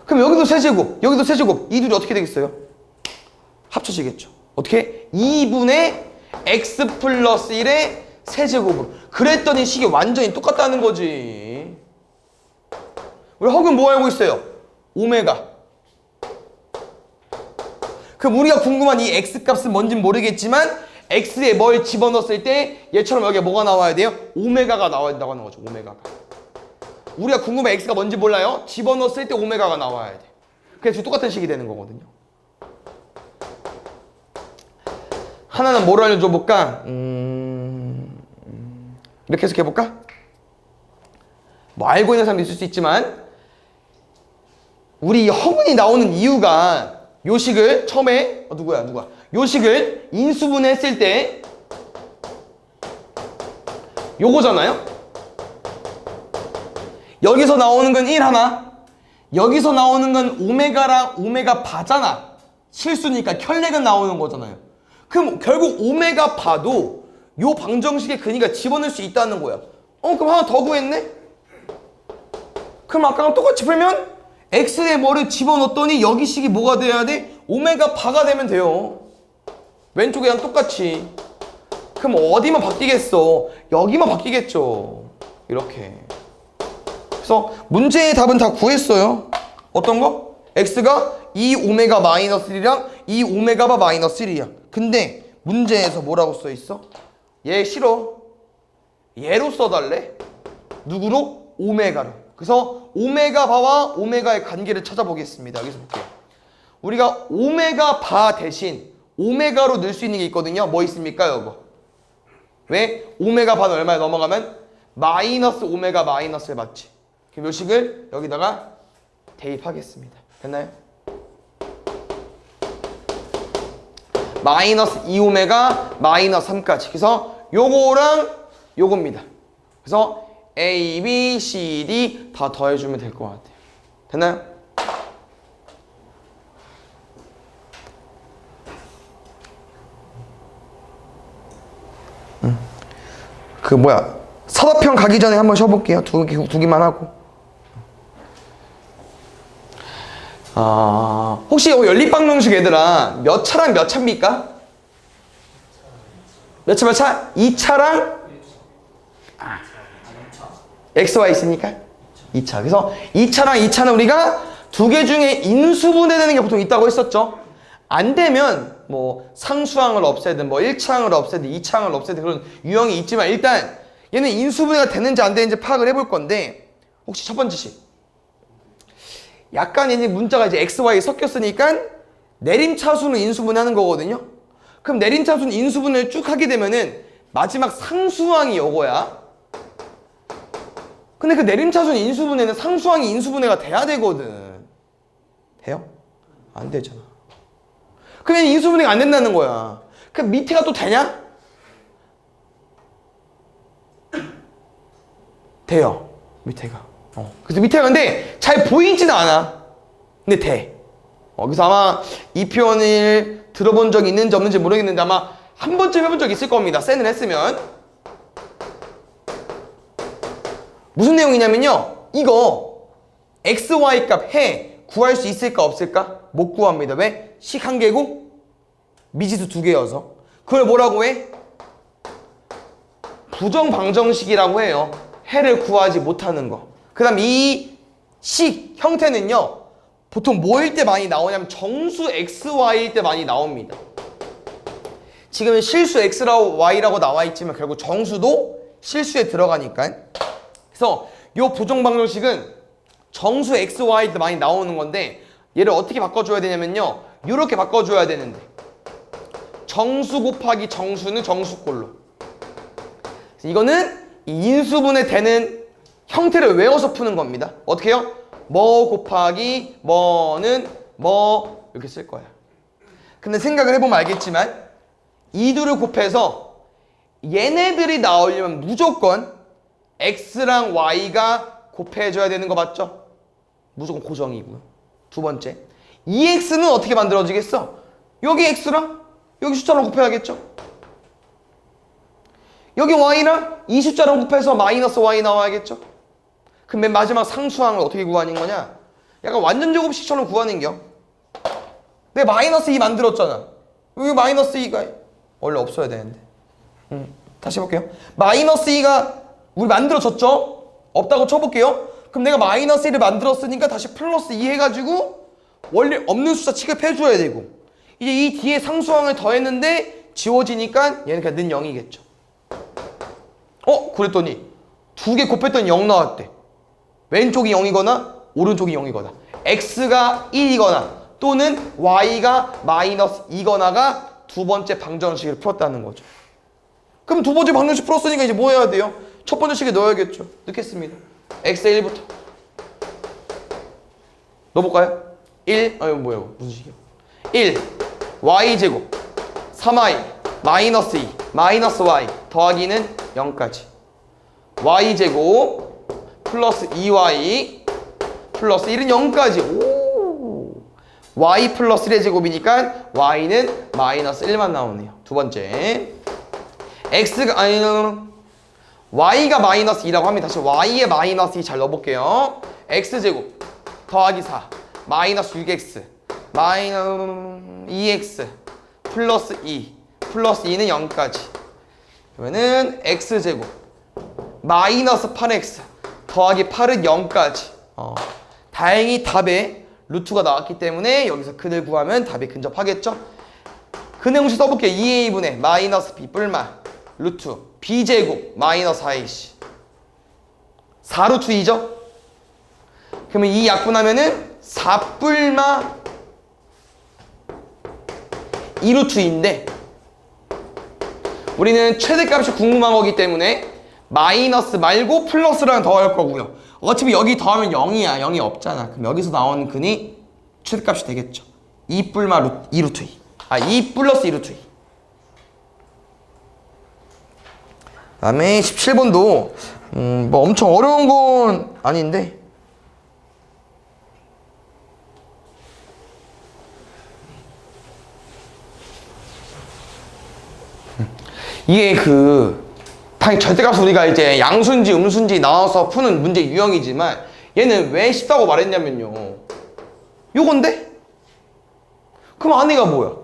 그럼 여기도 세제곱, 여기도 세제곱, 이 둘이 어떻게 되겠어요? 합쳐지겠죠. 어떻게? 2분의 x 플러스 1의 세제곱으로. 그랬더니 식이 완전히 똑같다는 거지. 우리 허근 뭐 알고 있어요? 오메가. 그럼 우리가 궁금한 이 x값은 뭔진 모르겠지만 x에 뭘 집어넣었을 때 얘처럼 여기에 뭐가 나와야 돼요? 오메가가 나와야 된다고 거죠. 오메가가. 우리가 궁금해 x가 뭔지 몰라요? 집어넣었을 때 오메가가 나와야 돼. 그래서 똑같은 식이 되는 거거든요. 하나는 뭐로 알려줘 볼까? 이렇게 해석해 볼까? 뭐 알고 있는 사람도 있을 수 있지만 우리 허근이 나오는 이유가 요 식을 처음에 누구야? 요 식을 인수분해했을 때 요거잖아요. 여기서 나오는 건 1 하나, 여기서 나오는 건 오메가랑 오메가 바잖아. 실수니까 켤레가 나오는 거잖아요. 그럼 결국 오메가 바도 요 방정식에 근이가 집어넣을 수 있다는 거야. 그럼 하나 더 구했네? 그럼 아까랑 똑같이 풀면 x에 뭐를 집어넣었더니 여기 식이 뭐가 돼야 돼? 오메가 바가 되면 돼요. 왼쪽이랑 똑같이. 그럼 어디만 바뀌겠어? 여기만 바뀌겠죠. 이렇게. 그래서 문제의 답은 다 구했어요. 어떤 거? x가 2 오메가 마이너스 1이랑 2 오메가 바 마이너스 1이야. 근데 문제에서 뭐라고 써 있어? 얘 싫어. 얘로 써달래. 누구로? 오메가로. 그래서 오메가 바와 오메가의 관계를 찾아보겠습니다. 여기서 볼게요. 우리가 오메가 바 대신 오메가로 넣을 수 있는 게 있거든요. 뭐 있습니까, 여보? 왜? 오메가 바는 얼마에 넘어가면 마이너스 오메가 마이너스에 맞지. 그럼 요 식을 여기다가 대입하겠습니다. 됐나요? 마이너스 2오메가 마이너스 3까지. 그래서 요거랑 요겁니다. 그래서 A, B, C, D 다 더해주면 될 것 같아요. 됐나요? 그 뭐야, 사답형 가기 전에 한번 쉬어볼게요. 두 개만 하고. 혹시 연립방정식 얘들아 몇 차랑 몇 차입니까? 몇 차 몇 차? 2차랑 XY 있으니까 2차. 그래서 2차랑 2차는 우리가 두 개 중에 인수분해되는 게 보통 있다고 했었죠. 안 되면 뭐 상수항을 없애든 뭐 1차항을 없애든 2차항을 없애든 그런 유형이 있지만 일단 얘는 인수분해가 되는지 안 되는지 파악을 해볼 건데, 혹시 첫 번째 식 약간 얘는 문자가 이제 XY 섞였으니까 내림차수는 인수분해하는 거거든요. 그럼 내림차수는 인수분해를 쭉 하게 되면은 마지막 상수항이 요거야. 근데 그 내림차수는 인수분해는 상수항이 인수분해가 돼야 되거든. 돼요? 안 되잖아. 그럼 인수분해가 안 된다는 거야. 그럼 밑에가 또 되냐? 돼요. 밑에가. 그래서 밑에가 근데 잘 보이지는 않아. 근데 돼. 그래서 아마 이 표현을 들어본 적 있는지 없는지 모르겠는데 아마 한 번쯤 해본 적 있을 겁니다. 센을 했으면. 무슨 내용이냐면요. 이거 XY 값 구할 수 있을까 없을까? 못 구합니다. 왜? 식 한 개고 미지수 두 개여서. 그걸 뭐라고 해? 부정방정식이라고 해요. 해를 구하지 못하는 거. 그 다음 이 식 형태는요, 보통 뭐일 때 많이 나오냐면 정수 XY일 때 많이 나옵니다. 지금 실수 X라고 Y라고 나와 있지만 결국 정수도 실수에 들어가니까. 그래서 이 부정방정식은 정수 XY일 때 많이 나오는 건데, 얘를 어떻게 바꿔줘야 되냐면요, 이렇게 바꿔줘야 되는데, 정수 곱하기 정수는 정수꼴로. 이거는 인수분해 되는 형태를 외워서 푸는 겁니다. 어떻게 해요? 뭐 곱하기 뭐는 뭐 이렇게 쓸 거야. 근데 생각을 해보면 알겠지만 이 둘을 곱해서 얘네들이 나오려면 무조건 X랑 Y가 곱해줘야 되는 거 맞죠? 무조건 고정이고요. 두 번째, 이 X는 어떻게 만들어지겠어? 여기 X랑 여기 숫자랑 곱해야겠죠? 여기 Y랑 이 숫자랑 곱해서 마이너스 Y 나와야겠죠? 그럼 맨 마지막 상수항을 어떻게 구하는 거냐? 약간 완전 제곱식처럼 구하는 겨. 내가 마이너스 2 만들었잖아. 여기 마이너스 2가 원래 없어야 되는데. 다시 해볼게요. 마이너스 2가 우리 만들어졌죠? 없다고 쳐볼게요. 그럼 내가 마이너스 1을 만들었으니까 다시 플러스 2 해가지고 원래 없는 숫자 취급해줘야 되고, 이제 이 뒤에 상수항을 더했는데 지워지니까 얘는 그냥 는 0이겠죠. 그랬더니 두 개 곱했더니 0 나왔대. 왼쪽이 0이거나 오른쪽이 0이거나 X가 1이거나 또는 Y가 마이너스 2거나가 두 번째 방정식을 풀었다는 거죠. 그럼 두 번째 방정식 풀었으니까 이제 뭐 해야 돼요? 첫 번째 식에 넣어야겠죠. 넣겠습니다. X의 1부터 넣어볼까요? 1, 뭐야 무슨 식이야? 1, Y제곱 3Y 마이너스 2 마이너스 Y 더하기는 0까지 Y제곱 플러스 2Y 플러스 1은 0까지. 오! Y 플러스 1의 제곱이니까 Y는 마이너스 1만 나오네요. 두 번째, x가 아니 y가 마이너스 2라고 하면 다시 y의 마이너스 2 잘 넣어볼게요. x제곱 더하기 4 마이너스 6x 마이너스 2x 플러스 2 플러스 2는 0까지. 그러면은 x제곱 마이너스 8x 더하기 8은 0까지. 다행히 답에 루트가 나왔기 때문에 여기서 근을 구하면 답이 근접하겠죠. 근의 공식 써볼게요. 2a분의 마이너스 b 뿔마 루트 b제곱 마이너스 4ac 4루트 2죠? 그러면 이 약분하면은 4뿔마 2루트 2인데 우리는 최대값이 궁금한 거기 때문에 마이너스 말고 플러스랑 더할 거고요. 어차피 여기 더하면 0이야. 0이 없잖아. 그럼 여기서 나오는 근이 최대값이 되겠죠. 2뿔마 2루트 2. 2 플러스 2루트 2. 그 다음에 17번도 뭐 엄청 어려운 건 아닌데 이게 당연히 절대값 우리가 이제 양수인지 음수인지 나와서 푸는 문제 유형이지만 얘는 왜 쉽다고 말했냐면요. 요건데? 그럼 안에가 뭐야?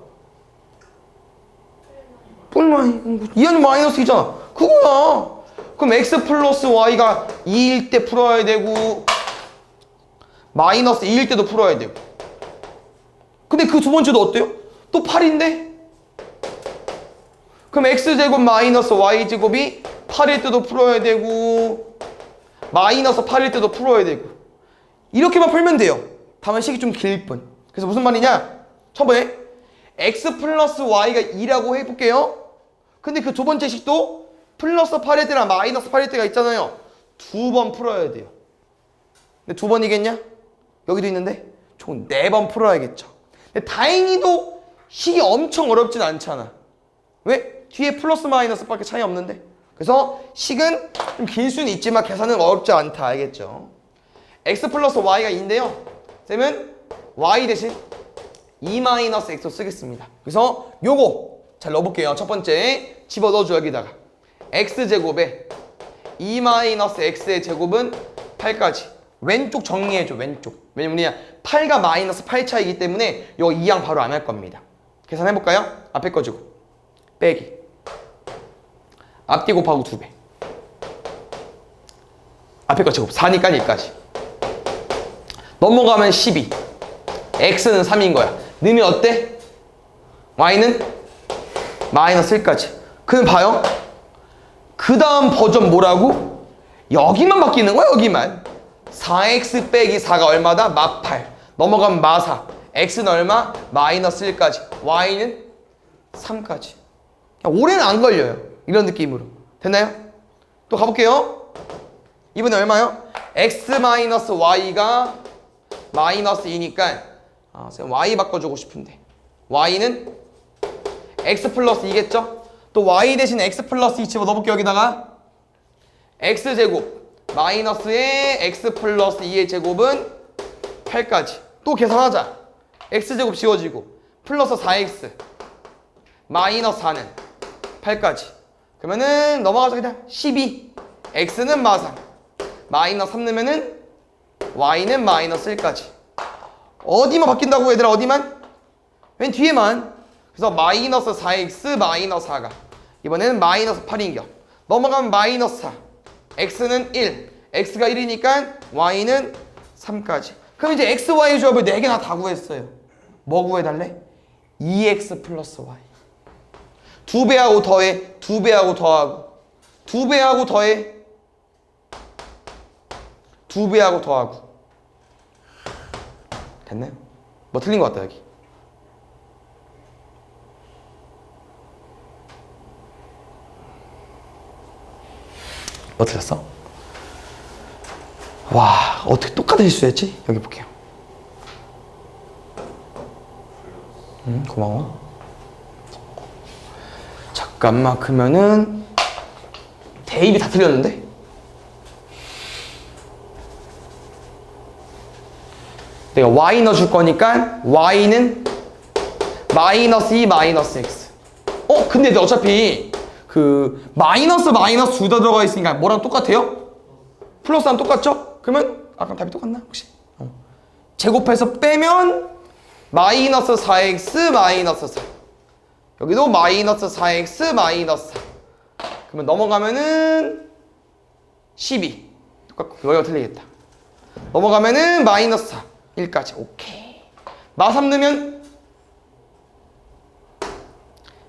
뿔마 2는 마이너스 2잖아. 그거야. 그럼 x 플러스 y가 2일 때 풀어야 되고 마이너스 2일 때도 풀어야 되고. 근데 그 두 번째도 어때요? 또 8인데? 그럼 x제곱 마이너스 y제곱이 8일 때도 풀어야 되고 마이너스 8일 때도 풀어야 되고 이렇게만 풀면 돼요. 다만 식이 좀 길 뿐. 그래서 무슨 말이냐? 처음에 x 플러스 y가 2라고 해볼게요. 근데 그 두 번째 식도 플러스 8일 때랑 마이너스 8일 때가 있잖아요. 두 번 풀어야 돼요. 근데 두 번이겠냐? 여기도 있는데 총 4번 풀어야겠죠. 근데 다행히도 식이 엄청 어렵진 않잖아. 왜? 뒤에 플러스 마이너스 밖에 차이 없는데. 그래서 식은 좀 길 수는 있지만 계산은 어렵지 않다. 알겠죠? x 플러스 y가 2인데요. 쌤은 y 대신 2 마이너스 x로 쓰겠습니다. 그래서 요거 잘 넣어볼게요. 첫 번째 집어넣어줘. 여기다가 x제곱에 2 마이너스 x의 제곱은 8까지. 왼쪽 정리해줘. 왼쪽. 왜냐면 우리가 8과 마이너스 8 차이기 때문에 요 2항 바로 안 할 겁니다. 계산해볼까요? 앞에 거 주고 빼기 앞뒤 곱하고 2배 앞에 거 제곱 4니까 1까지 넘어가면 12 x는 3인 거야. 넣으면 어때? y는 마이너스 1까지. 그럼 봐요. 그 다음 버전 뭐라고? 여기만 바뀌는 거야. 여기만 4x 빼기 4가 얼마다? 마8 넘어가면 마4 x는 얼마? 마이너스 1까지 y는 3까지. 오래는 안 걸려요. 이런 느낌으로. 됐나요? 또 가볼게요. 이번에 얼마요? x 마이너스 y가 마이너스 2니까 쌤 y 바꿔주고 싶은데 y는 x 플러스 2겠죠? 또 y 대신 x 플러스 2 집어넣어볼게요. 여기다가 x제곱 마이너스의 x 플러스 2의 제곱은 8까지. 또 계산하자. x제곱 지워지고 플러스 4x 마이너스 4는 8까지. 그러면은 넘어가서 그냥 12 x는 마3 마이너스 3 넣으면은 y는 마이너스 1까지. 어디만 바뀐다고 얘들아? 어디만? 맨 뒤에만. 그래서 마이너스 4x 마이너스 4가 이번에는 마이너스 8인겨. 넘어가면 마이너스 4 x는 1 x가 1이니까 y는 3까지. 그럼 이제 x, y 조합을 4개나 다 구했어요. 뭐 구해달래? 2x 플러스 y 2배하고 더해 2배하고 더하고 2배하고 더해 2배하고 더하고. 됐나요? 뭐 틀린 것 같다 여기. 뭐 틀렸어? 와, 어떻게 똑같은 실수했지? 여기 볼게요. 고마워. 잠깐만, 그러면은 대입이 다 틀렸는데? 내가 y 넣어줄 거니까 y는 마이너스 2 마이너스 x. 근데 어차피 그 마이너스 둘 다 들어가 있으니까 뭐랑 똑같아요? 플러스랑 똑같죠? 그러면 아까 답이 똑같나 혹시? 제곱해서 빼면 마이너스 4x 마이너스 4. 여기도 마이너스 4x 마이너스 4. 그러면 넘어가면은 12. 똑같고 여기가 틀리겠다. 넘어가면은 마이너스 4. 1까지. 오케이. 마 3 넣으면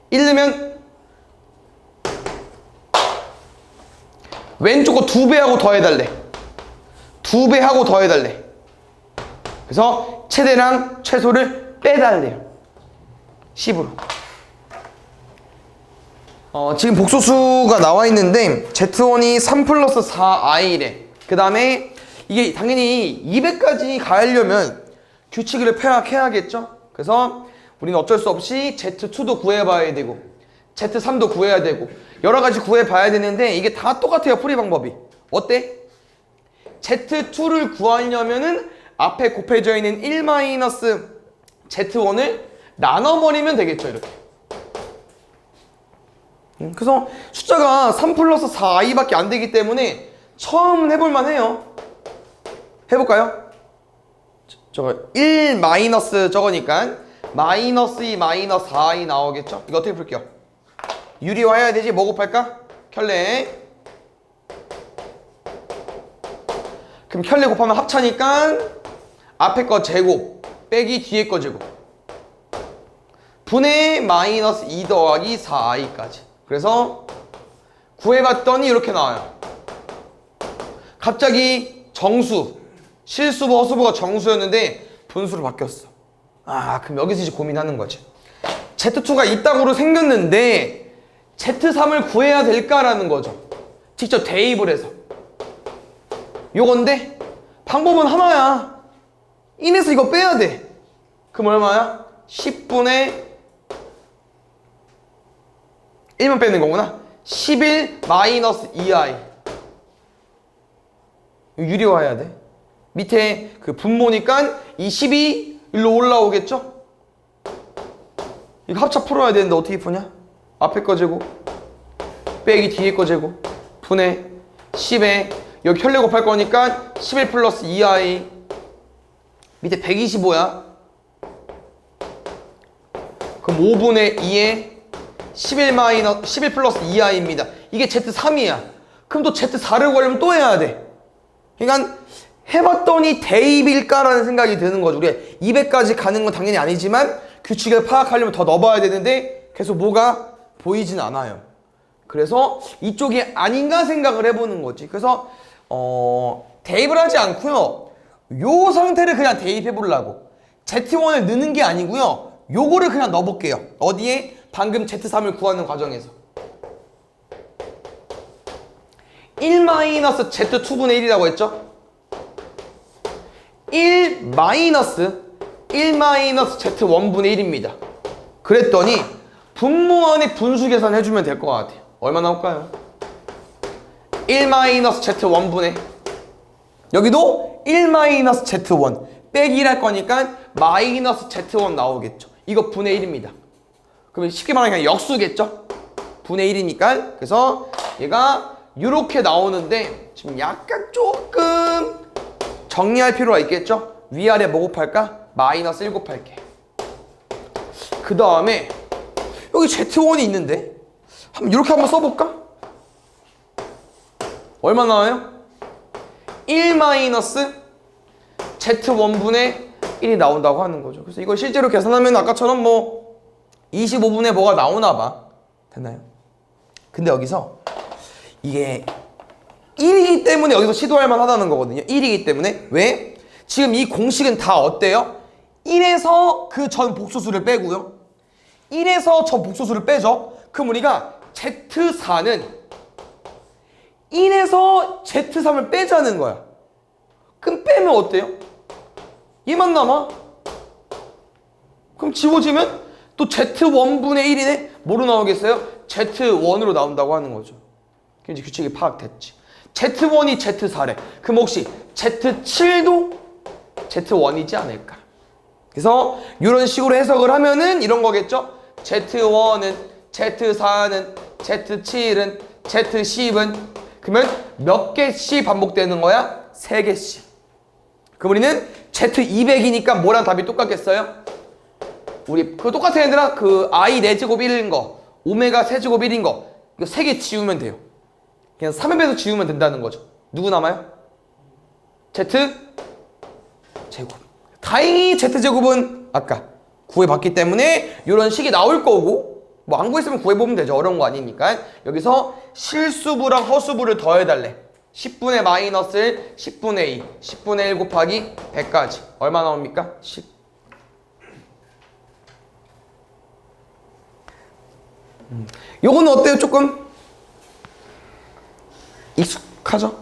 1 넣으면 왼쪽 거 2배하고 더해달래. 2배하고 더해달래. 그래서 최대랑 최소를 빼달래요. 10으로. 지금 복소수가 나와 있는데 Z1이 3 플러스 4i래. 그 다음에 이게 당연히 200까지 가려면 규칙을 폐학해야겠죠. 그래서 우리는 어쩔 수 없이 Z2도 구해봐야 되고 Z3도 구해야 되고 여러 가지 구해봐야 되는데 이게 다 똑같아요. 풀이 방법이. 어때? Z2를 구하려면은 앞에 곱해져 있는 1 마이너스 Z1을 나눠버리면 되겠죠. 이렇게. 그래서 숫자가 3 플러스 4i밖에 안 되기 때문에 처음 해볼만 해요. 해볼까요? 저거 1 마이너스 저거니까 마이너스 2 마이너스 4i 나오겠죠? 이거 어떻게 풀게요? 유리화해야 되지? 뭐 곱할까? 켤레. 그럼 켤레 곱하면 합차니까 앞에 거 제곱 빼기 뒤에 거 제곱 분의 마이너스 2 더하기 4i까지. 그래서 구해봤더니 이렇게 나와요. 갑자기 정수, 실수부, 허수부가 정수였는데 분수로 바뀌었어. 그럼 여기서 이제 고민하는 거지. Z2가 이따구로 생겼는데 Z3을 구해야 될까라는 거죠. 직접 대입을 해서. 요건데 방법은 하나야. 1에서 이거 빼야 돼. 그럼 얼마야? 10분의 1만 빼는 거구나. 11 마이너스 2i. 유리화해야 돼. 밑에 그 분모니까 이 12 일로 올라오겠죠? 이거 합차 풀어야 되는데 어떻게 푸냐? 앞에 거 제곱 빼기 뒤에 거 제곱 분의 10에 여기 혈례 곱할 거니까 11 플러스 2i 밑에 125야. 그럼 5분의 2에 11 플러스 2i입니다. 이게 Z3이야. 그럼 또 Z4를 구하려면 또 해야 돼. 그러니까 해봤더니 대입일까라는 생각이 드는 거죠. 우리가 200까지 가는 건 당연히 아니지만 규칙을 파악하려면 더 넣어봐야 되는데 계속 뭐가 보이진 않아요. 그래서 이쪽이 아닌가 생각을 해보는 거지. 그래서 대입을 하지 않고요. 요 상태를 그냥 대입해 보려고. Z1을 넣는 게 아니고요. 요거를 그냥 넣어볼게요. 어디에? 방금 Z3을 구하는 과정에서 1 마이너스 Z2분의 1이라고 했죠? 1 마이너스 Z1분의 1입니다. 그랬더니 분모 안에 분수 계산해주면 될 것 같아요. 얼마 나올까요? 1 마이너스 Z1분의 여기도 1 마이너스 Z1 빼기 1 할 거니까 마이너스 Z1 나오겠죠. 이거 분의 1입니다. 그러면 쉽게 말하면 그냥 역수겠죠? 분의 1이니까. 그래서 얘가 이렇게 나오는데 지금 약간 조금 정리할 필요가 있겠죠? 위아래 뭐 곱할까? 마이너스 1 곱할게. 그 다음에 여기 Z1이 있는데 이렇게 한번 써볼까? 얼마 나와요? 1 마이너스 Z1분의 1이 나온다고 하는 거죠. 그래서 이걸 실제로 계산하면 아까처럼 뭐 25분의 뭐가 나오나 봐. 됐나요? 근데 여기서 이게 1이기 때문에 여기서 시도할 만하다는 거거든요. 1이기 때문에. 왜? 지금 이 공식은 다 어때요? 1에서 그 전 복소수를 빼고요. 1에서 저 복소수를 빼죠. 그럼 우리가 Z4는 1에서 Z3을 빼자는 거야. 그럼 빼면 어때요? 얘만 남아. 그럼 지워지면 또 Z1분의 1이네? 뭐로 나오겠어요? Z1으로 나온다고 하는 거죠. 그럼 이제 규칙이 파악됐지. Z1이 Z4래. 그럼 혹시 Z7도 Z1이지 않을까? 그래서 이런 식으로 해석을 하면은 이런 거겠죠? Z1은 Z4는 Z7은 Z10은 그러면 몇 개씩 반복되는 거야? 3개씩. 그럼 우리는 Z200이니까 뭐랑 답이 똑같겠어요? 우리 그 똑같은 얘들아 그 I 4제곱 1인 거 오메가 세제곱 1인 거 이거 3개 지우면 돼요. 그냥 3의 배수 지우면 된다는 거죠. 누구 남아요? Z 제곱. 다행히 Z제곱은 아까 구해봤기 때문에 이런 식이 나올 거고 뭐 안 구했으면 구해보면 되죠. 어려운 거 아니니까. 여기서 실수부랑 허수부를 더해달래. 10분의 마이너스 10분의 2 10분의 1 곱하기 100까지 얼마 나옵니까? 10. 요거는 어때요? 조금 익숙하죠?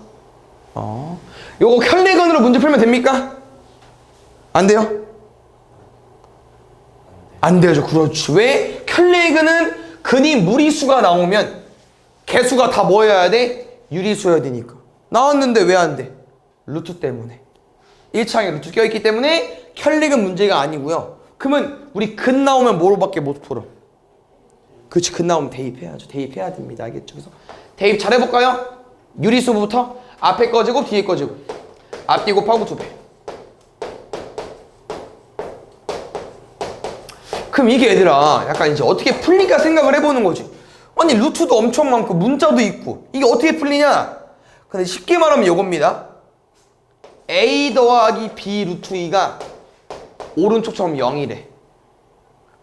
요거 혈내근으로 문제 풀면 됩니까? 안 돼요? 안 되죠. 그렇지. 왜? 혈내근은 근이 무리수가 나오면 개수가 다 뭐여야 돼? 유리수여야 되니까. 나왔는데 왜 안 돼? 루트 때문에. 1창에 루트 껴있기 때문에 혈내근 문제가 아니고요. 그러면 우리 근 나오면 뭐로밖에 못 풀어? 그렇지. 근 나오면 대입해야죠. 대입해야 됩니다. 알겠죠? 그래서 대입 잘 해볼까요? 유리수부터 앞에 거 제곱 뒤에 거 제곱 앞뒤 곱하고 2배. 그럼 이게 얘들아 약간 이제 어떻게 풀릴까 생각을 해보는 거지. 아니 루트도 엄청 많고 문자도 있고 이게 어떻게 풀리냐. 근데 쉽게 말하면 이겁니다. A 더하기 B 루트 2가 오른쪽처럼 0이래.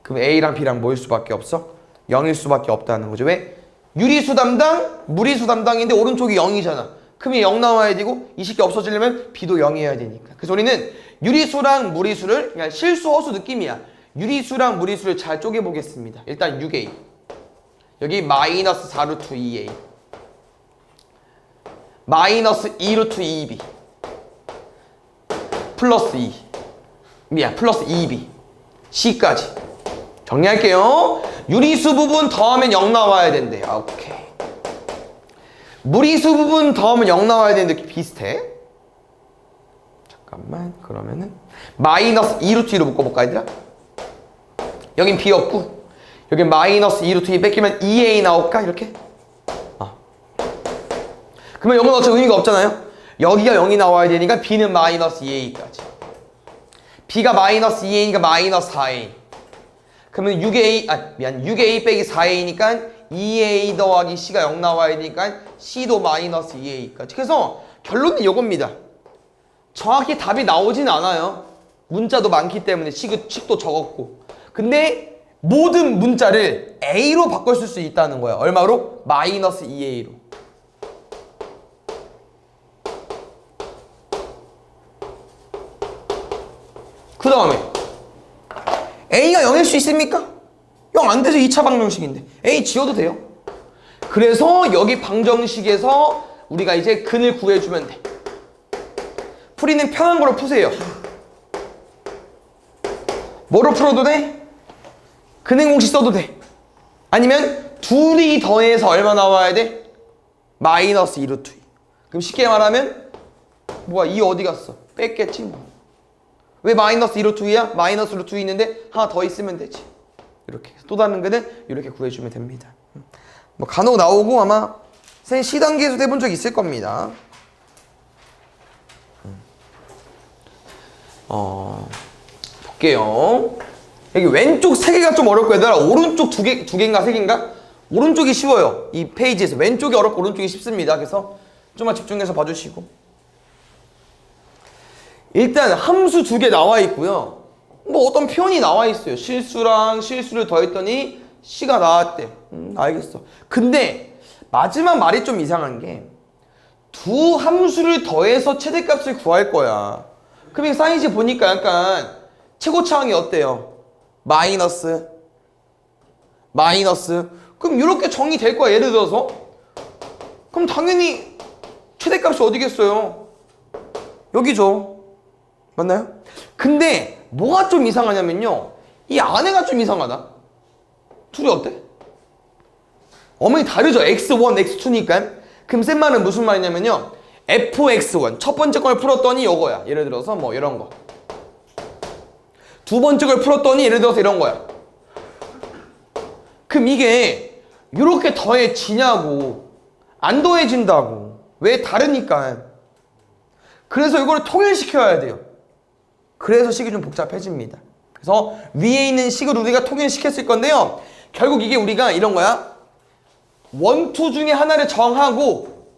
그럼 A랑 B랑 뭐일 수밖에 없어? 0일 수밖에 없다는 거죠. 왜? 유리수 담당, 무리수 담당인데 오른쪽이 0이잖아. 그럼 0 나와야 되고 이 식이 없어지려면 B도 0이어야 되니까. 그래서 우리는 유리수랑 무리수를 그냥 실수 허수 느낌이야. 유리수랑 무리수를 잘 쪼개보겠습니다. 일단 6A 여기 마이너스 4루트 2A 마이너스 2루트 2B 플러스 2 플러스 2B C까지 정리할게요. 유리수 부분 더하면 0 나와야 된대. 오케이. 무리수 부분 더하면 0 나와야 되는데 비슷해. 잠깐만 그러면은 마이너스 2루트 2로 묶어볼까 얘들아? 여긴 B였고 여긴 마이너스 2루트 2 뺏기면 2A 나올까? 이렇게? 그러면 이건 어차피 의미가 없잖아요. 여기가 0이 나와야 되니까 B는 마이너스 2A까지. B가 마이너스 2A니까 마이너스 4A. 그러면 6A 빼기 4A니까 2A 더하기 C가 0 나와야 되니까 C도 마이너스 2A까지. 그래서 결론은 이겁니다. 정확히 답이 나오진 않아요. 문자도 많기 때문에 식도 적었고. 근데 모든 문자를 A로 바꿔 쓸 수 있다는 거야. 얼마로? 마이너스 2A로. 그 다음에 A가 0일 수 있습니까? 0 안 되죠. 2차 방정식인데. A 지워도 돼요. 그래서 여기 방정식에서 우리가 이제 근을 구해주면 돼. 풀이는 편한 거로 푸세요. 뭐로 풀어도 돼? 근의 공식 써도 돼. 아니면 둘이 더해서 얼마 나와야 돼? 마이너스 2루트 2. 그럼 쉽게 말하면 뭐야 2 어디 갔어? 뺐겠지 뭐. 왜 마이너스 2루트 2야? 마이너스 루트 2 있는데 하나 더 있으면 되지. 이렇게 또 다른 거는 이렇게 구해주면 됩니다. 뭐 간혹 나오고 아마 선생님 C단계에서 해본 적 있을 겁니다. 볼게요. 여기 왼쪽 3개가 좀 어렵고 얘들아 오른쪽 2개인가 3개인가? 오른쪽이 쉬워요. 이 페이지에서 왼쪽이 어렵고 오른쪽이 쉽습니다. 그래서 좀만 집중해서 봐주시고 일단 함수 2개 나와 있고요. 뭐 어떤 표현이 나와 있어요. 실수랑 실수를 더했더니 C가 나왔대. 알겠어. 근데 마지막 말이 좀 이상한 게 두 함수를 더해서 최대값을 구할 거야. 그럼 사이즈 보니까 약간 최고차항이 어때요? 마이너스 그럼 이렇게 정의될 거야. 예를 들어서 그럼 당연히 최대값이 어디겠어요? 여기죠. 맞나요? 근데 뭐가 좀 이상하냐면요 이 안에가 좀 이상하다. 둘이 어때? 어머니 다르죠. x1, x2니까. 그럼 쌤 말은 무슨 말이냐면요 fx1 첫 번째 걸 풀었더니 이거야. 예를 들어서 뭐 이런 거. 두 번째 걸 풀었더니 예를 들어서 이런 거야. 그럼 이게 이렇게 더해지냐고. 안 더해진다고. 왜? 다르니까. 그래서 이거를 통일시켜야 돼요. 그래서 식이 좀 복잡해집니다. 그래서 위에 있는 식을 우리가 통일시켰을 건데요. 결국 이게 우리가 이런 거야. 원투 중에 하나를 정하고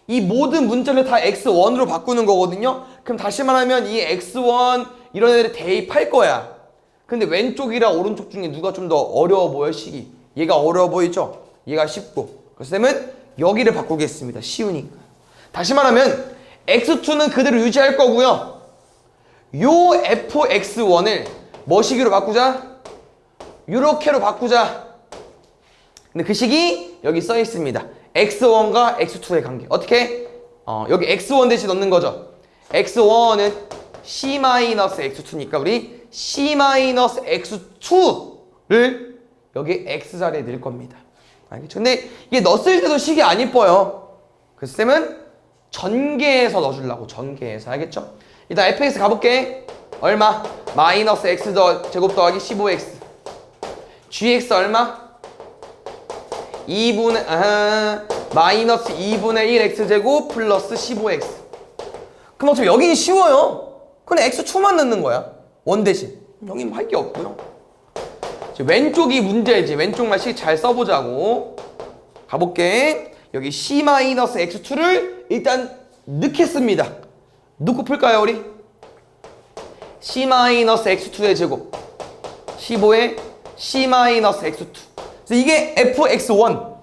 이 모든 문자를 다 x1으로 바꾸는 거거든요. 그럼 다시 말하면 이 x1 이런 애들을 대입할 거야. 근데 왼쪽이랑 오른쪽 중에 누가 좀 더 어려워 보여, 식이? 얘가 어려워 보이죠? 얘가 쉽고. 그래서 쌤은 여기를 바꾸겠습니다. 쉬우니까. 다시 말하면 x2는 그대로 유지할 거고요. 요 fx1을 뭐 식으로 바꾸자? 요렇게로 바꾸자. 근데 그 식이 여기 써 있습니다. x1과 x2의 관계. 어떻게? 여기 x1 대신 넣는 거죠. x1은 c-x2니까 우리 c-x2를 여기 x자리에 넣을 겁니다. 알겠죠? 근데 이게 넣었을 때도 식이 안 이뻐요. 그래서 쌤은 전개해서 넣어주려고. 전개해서. 알겠죠? 일단 fx 가볼게. 얼마? 마이너스 x 제곱 더하기 15x. gx 얼마? 마이너스 2분의 1 x제곱 플러스 15x. 그럼 어차피 여기는 쉬워요. 그냥 x2만 넣는 거야. 원 대신. 여기는 할 게 없고요. 왼쪽이 문제지. 왼쪽만 식 잘 써보자고. 가볼게. 여기 c-x2를 일단 넣겠습니다. 넣고 풀까요, 우리? c-x2의 제곱 15의 c-x2. 그래서 이게 fx1,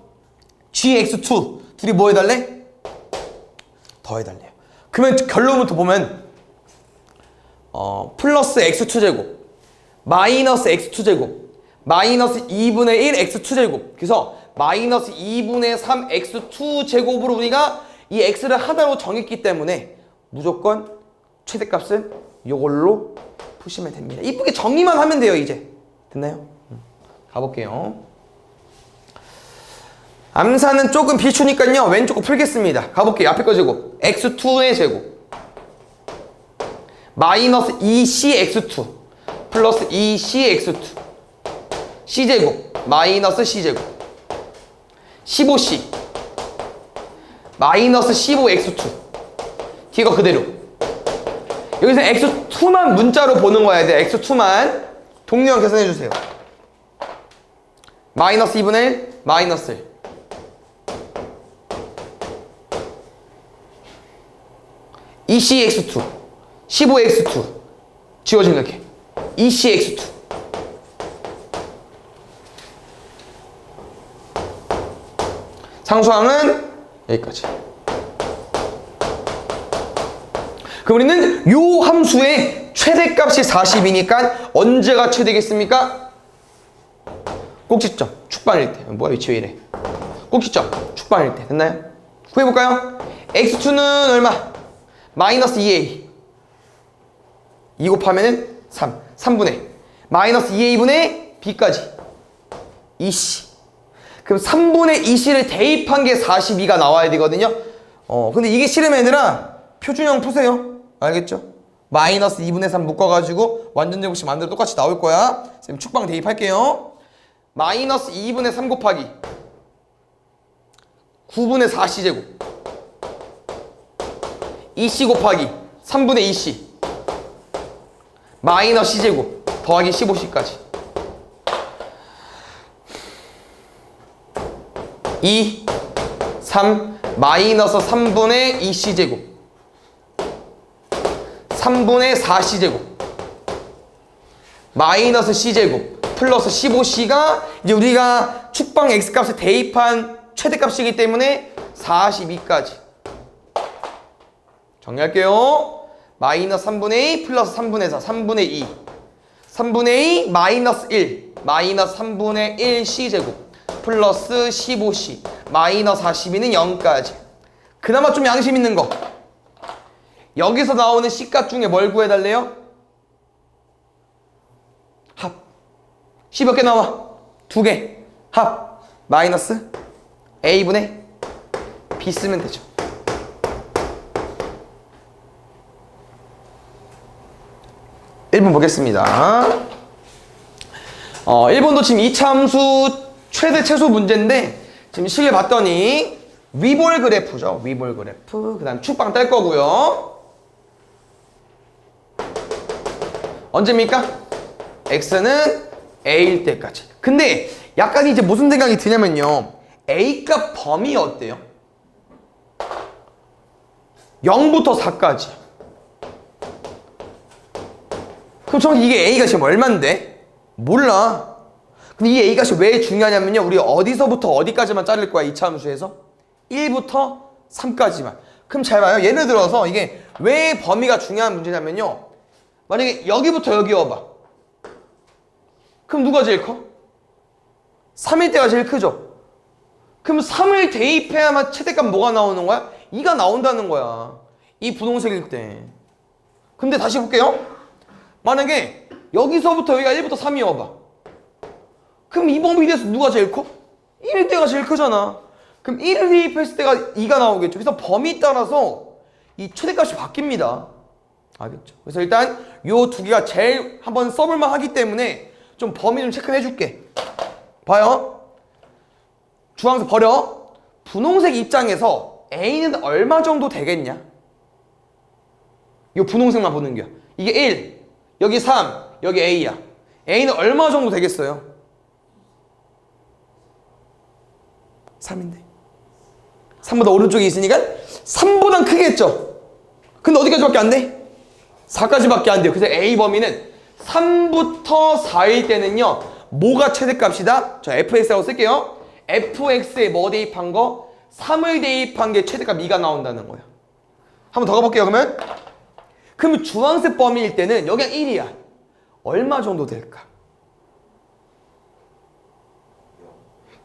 gx2 둘이 뭐 해달래? 더해달래요. 그러면 결론부터 보면 플러스 x2제곱 마이너스 x2제곱 마이너스 2분의 1 x2제곱. 그래서 마이너스 2분의 3 x2제곱으로 우리가 이 x를 하나로 정했기 때문에 무조건 최대값은 이걸로 푸시면 됩니다. 이쁘게 정리만 하면 돼요. 이제 됐나요? 가볼게요. 암산은 조금 비추니까요. 왼쪽 거 풀겠습니다. 가볼게요. 앞에 거 제곱 x2의 제곱 마이너스 2cx2 플러스 2cx2 c제곱 마이너스 c제곱 15c 마이너스 15x2 뒤가 그대로. 여기서 x2만 문자로 보는 거야. x2만 동료랑 계산해주세요. 마이너스 2분의 1 마이너스 1 2cx2 15x2 지워지면 이렇게 2cx2 상수항은 여기까지. 그럼 우리는 요 함수의 최대값이 40이니까 언제가 최대겠습니까? 꼭지점 축반일 때. 뭐야 위치 왜 이래. 꼭지점 축반일 때. 됐나요? 구해볼까요? x2는 얼마? 마이너스 2a 2 곱하면은 3분의 마이너스 2a분의 b까지 2c. 그럼 3분의 2c를 대입한 게 42가 나와야 되거든요. 근데 이게 싫으면 얘들아 표준형 푸세요. 알겠죠? 마이너스 2분의 3 묶어가지고 완전제곱식 만들어 똑같이 나올 거야. 쌤 축방 대입할게요. 마이너스 2분의 3 곱하기 9분의 4c제곱 2c 곱하기 3분의 2c 마이너스 c제곱 더하기 15c까지 2, 3, 마이너스 3분의 2c제곱 3분의 4c제곱 마이너스 c제곱 플러스 15c가 이제 우리가 축방 x값에 대입한 최대값이기 때문에 42까지 정리할게요. 마이너스 3분의 2 플러스 3분의 4 3분의 2 3분의 2 마이너스 1 마이너스 3분의 1 c제곱 플러스 15c 마이너스 42는 0까지. 그나마 좀 양심 있는 거 여기서 나오는 c값 중에 뭘 구해달래요? 합 c 몇 개 나와? 2개 합 마이너스 a분의 b 쓰면 되죠. (1번) 보겠습니다. 1번도 지금 이차 함수 최대 최소 문제인데 지금 식을 봤더니 위볼 그래프죠. 위볼 그래프. 그 다음 축방 뗄 거고요. 언제입니까? x는 a일 때까지. 근데 약간 이제 무슨 생각이 드냐면요. a값 범위 어때요? 0부터 4까지. 그럼 정확히 이게 a가 지금 얼만데? 몰라. 근데 이 a값이 왜 중요하냐면요. 우리 어디서부터 어디까지만 자를 거야, 이차 함수에서? 1부터 3까지만. 그럼 잘 봐요. 예를 들어서 이게 왜 범위가 중요한 문제냐면요. 만약에 여기부터 여기 와봐. 그럼 누가 제일 커? 3일 때가 제일 크죠? 그럼 3을 대입해야만 최대값 뭐가 나오는 거야? 2가 나온다는 거야. 이 분홍색일 때. 근데 다시 볼게요. 만약에 여기서부터 여기가 1부터 3이 와봐. 그럼 이 범위 대해서 누가 제일 커? 1일 때가 제일 크잖아. 그럼 1을 대입했을 때가 2가 나오겠죠. 그래서 범위 따라서 이 최대값이 바뀝니다. 알겠죠? 그래서 일단 요 두 개가 제일 한번 써볼만 하기 때문에 좀 범위 좀 체크해 줄게. 봐요. 주황색 버려. 분홍색 입장에서 A는 얼마 정도 되겠냐? 요 분홍색만 보는 거야. 이게 1, 여기 3, 여기 A야. A는 얼마 정도 되겠어요? 3인데. 3보다 오른쪽에 있으니까 3보단 크겠죠? 근데 어디까지밖에 안 돼? 4까지밖에 안 돼요. 그래서 A 범위는 3부터 4일 때는요. 뭐가 최대값이다? 저 fx라고 쓸게요. fx에 뭐 대입한 거? 3을 대입한 게 최대값 2가 나온다는 거예요. 한번 더 가볼게요. 그러면 주황색 범위일 때는 여기가 1이야. 얼마 정도 될까?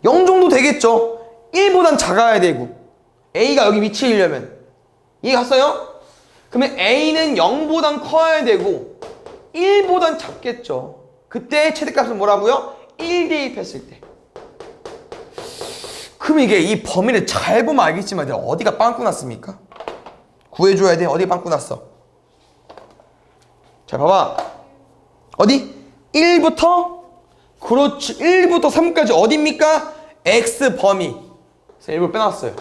0 정도 되겠죠. 1보단 작아야 되고 A가 여기 위치이려면. 이해 갔어요? 그러면 A는 0보단 커야 되고 1보단 작겠죠. 그때 최대값은 뭐라고요? 1 대입했을 때. 그럼 이게 이 범위를 잘 보면 알겠지만 어디가 빵꾸 났습니까? 구해줘야 돼. 어디 빵꾸 났어? 자, 봐봐. 어디? 1부터? 그렇지. 1부터 3까지 어디입니까? X 범위. 그래서 일부러 빼놨어요.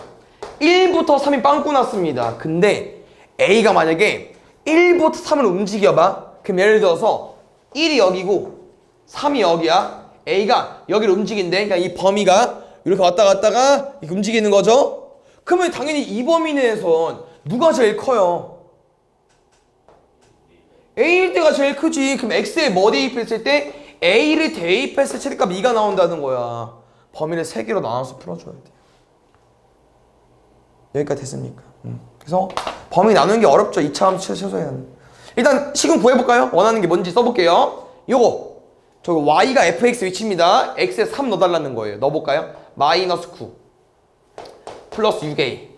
1부터 3이 빵꾸 났습니다. 근데 A가 만약에 1부터 3을 움직여봐. 그럼 예를 들어서 1이 여기고 3이 여기야. A가 여기를 움직인대. 그러니까 이 범위가 이렇게 왔다 갔다가 이렇게 움직이는 거죠. 그러면 당연히 이 범위 내에선 누가 제일 커요? A일 때가 제일 크지. 그럼 X에 뭐 대입했을 때 A를 대입했을 때 최대값 2가 나온다는 거야. 범위를 3개로 나눠서 풀어줘야 돼. 여기까지 됐습니까? 그래서 범위 나누는 게 어렵죠. 2차 함수 최소한. 일단 식은 구해볼까요? 원하는 게 뭔지 써볼게요. 요거 저 y가 fx 위치입니다. x에 3 넣어달라는 거예요. 넣어볼까요? 마이너스 9 플러스 6a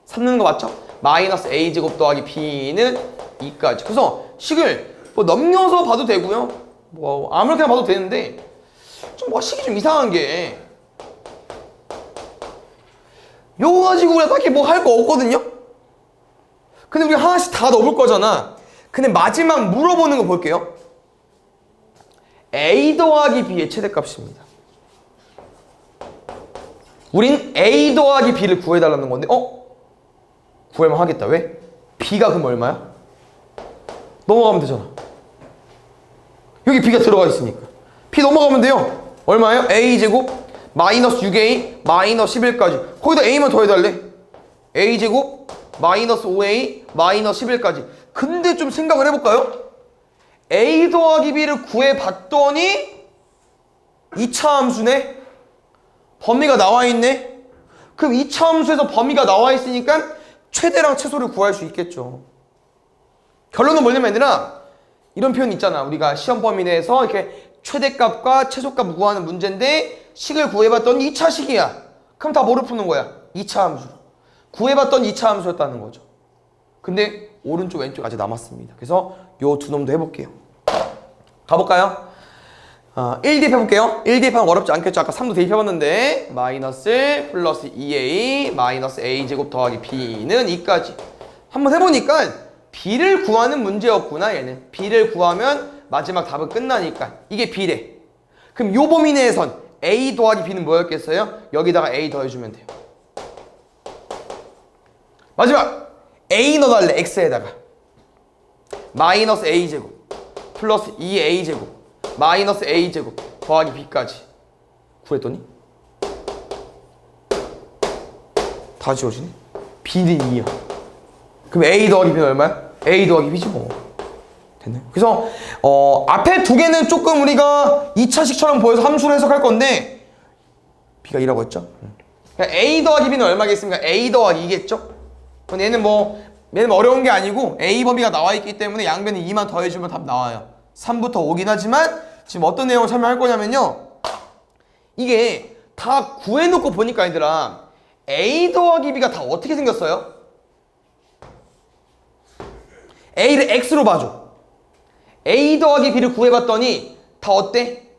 3 넣는 거 맞죠? 마이너스 a제곱 더하기 b는 2까지. 그래서 식을 뭐 넘겨서 봐도 되고요. 뭐 아무렇게나 봐도 되는데 좀 뭐 식이 좀 이상한 게 요거 가지고 우리가 딱히 뭐 할 거 없거든요? 근데 우리 하나씩 다 넣어볼 거잖아. 근데 마지막 물어보는 거 볼게요. A 더하기 B의 최대값입니다. 우린 A 더하기 B를 구해달라는 건데 구해만 하겠다. 왜? B가 그럼 얼마야? 넘어가면 되잖아. 여기 B가 들어가 있으니까 B 넘어가면 돼요. 얼마예요? A제곱 마이너스 6A 마이너스 11까지. 거기다 A만 더해달래. A제곱 마이너스 5A 마이너스 11까지. 근데 좀 생각을 해볼까요? A 더하기 B를 구해봤더니 2차 함수네? 범위가 나와있네? 그럼 2차 함수에서 범위가 나와있으니까 최대랑 최소를 구할 수 있겠죠. 결론은 뭐냐면 얘들아, 이런 표현 있잖아. 우리가 시험 범위 내에서 이렇게 최대값과 최소값 구하는 문제인데 식을 구해봤더니 2차 식이야. 그럼 다 뭐를 푸는 거야? 2차 함수로. 구해봤던 2차 함수였다는 거죠. 근데 오른쪽 왼쪽 아직 남았습니다. 그래서 요 두 놈도 해볼게요. 가볼까요? 1 대입해볼게요. 1 대입하면 어렵지 않겠죠? 아까 3도 대입해봤는데 마이너스 플러스 2a 마이너스 a제곱 더하기 b는 2까지. 한번 해보니까 b를 구하는 문제였구나. 얘는 b를 구하면 마지막 답은 끝나니까 이게 b래. 그럼 요 범위 내에선 A 더하기 B는 뭐였겠어요? 여기다가 A 더해주면 돼요. 마지막 A 넣어달래. X에다가 마이너스 A제곱 플러스 2A제곱 마이너스 A제곱 더하기 B까지 구했더니 다 지워지네. B는 2야. 그럼 A 더하기 B는 얼마야? A 더하기 B지 뭐. 됐나요? 그래서 앞에 두 개는 조금 우리가 2차식처럼 보여서 함수로 해석할 건데 B가 2라고 했죠? 그러니까 A 더하기 B는 얼마겠습니까? A 더하기 2겠죠? 근데 얘는 어려운 게 아니고 A 범위가 나와 있기 때문에 양변에 2만 더해주면 답 나와요. 3부터 5긴 하지만 지금 어떤 내용을 설명할 거냐면요. 이게 다 구해놓고 보니까 얘들아 A 더하기 B가 다 어떻게 생겼어요? A를 X로 봐줘. A 더하기 B를 구해봤더니 다 어때?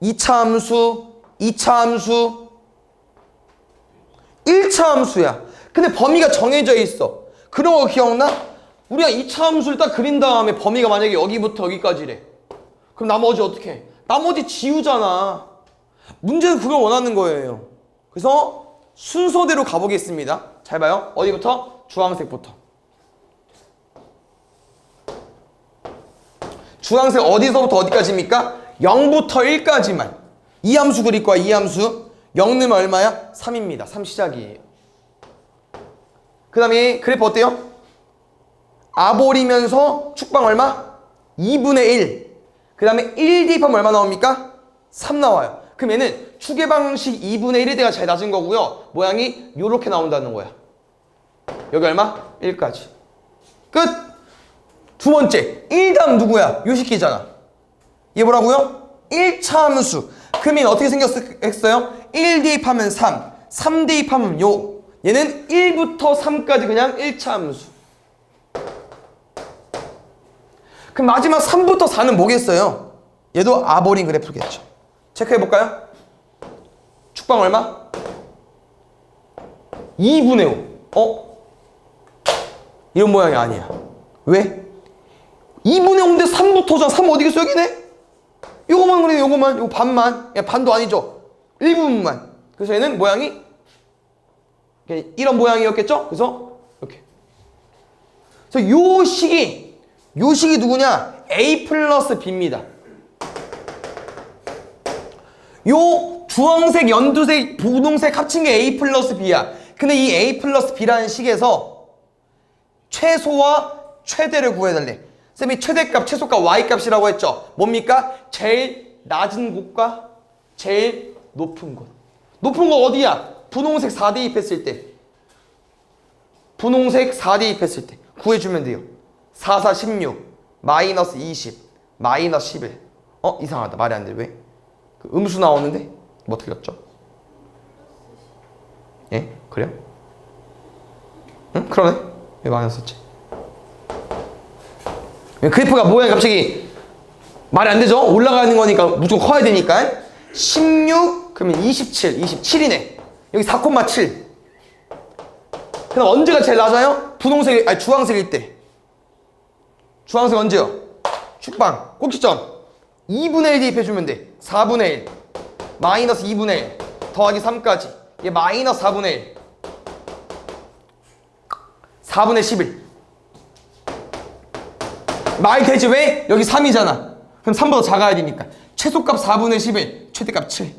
2차 함수, 2차 함수, 1차 함수야. 근데 범위가 정해져 있어. 그런 거 기억나? 우리가 2차 함수를 딱 그린 다음에 범위가 만약에 여기부터 여기까지래. 그럼 나머지 어떻게 해? 나머지 지우잖아. 문제는 그걸 원하는 거예요. 그래서 순서대로 가보겠습니다. 잘 봐요. 어디부터? 주황색부터. 주황색 어디서부터 어디까지입니까? 0부터 1까지만. 이 함수 그릴 거야. 이 함수 0 넣으면 얼마야? 3입니다. 3 시작이에요. 그 다음에 그래프 어때요? 아볼이면서 축방 얼마? 2분의 1. 그 다음에 1 대입하면 얼마 나옵니까? 3 나와요. 그럼 얘는 추계 방식 2분의 1에 대가 제일 낮은 거고요. 모양이 요렇게 나온다는 거야. 여기 얼마? 1까지. 끝! 두 번째, 1다음 누구야? 요 새끼잖아. 얘 뭐라고요? 1차 함수. 그러면 어떻게 생겼어요? 1 대입하면 3, 3 대입하면 요. 얘는 1부터 3까지 그냥 1차 함수. 그럼 마지막 3부터 4는 뭐겠어요? 얘도 아볼인 그래프겠죠. 체크해볼까요? 축방 얼마? 2분의 5. 이런 모양이 아니야. 왜? 2분의 5인데 3부터잖아. 3 어디겠어? 여기네? 요거만 그래, 요거만. 요거 반만. 야, 반도 아니죠. 1부분만. 그래서 얘는 모양이 이런 모양이었겠죠? 그래서 이렇게. 그래서 요 식이 누구냐? A 플러스 B입니다. 요 주황색, 연두색, 분홍색 합친 게 A 플러스 B야. 근데 이 A 플러스 B라는 식에서 최소와 최대를 구해달래. 쌤이 최대값, 최소값 Y값이라고 했죠. 뭡니까? 제일 낮은 곳과 제일 높은 곳. 높은 곳 어디야? 분홍색 4 대입했을 때. 분홍색 4 대입했을 때. 구해주면 돼요. 4, 4, 16, 마이너스 20, 마이너스 11. 이상하다. 말이 안 돼. 왜? 그 음수 나오는데? 뭐 틀렸죠? 예? 그래요? 응? 그러네? 왜 마이너스 썼지? 그래프가 모양이 갑자기 말이 안 되죠? 올라가는 거니까 무조건 커야 되니까. 16, 그러면 27, 27이네. 여기 4,7. 그럼 언제가 제일 낮아요? 분홍색, 아니 주황색일 때. 주황색 언제요? 축방, 꼭지점. 2분의 1 대입해주면 돼. 4분의 1. 마이너스 2분의 1. 더하기 3까지. 얘 마이너스 4분의 1. 4분의 11. 말 되지 왜? 여기 3이잖아. 그럼 3보다 작아야 되니까. 최소값 4분의 11, 최대값 7.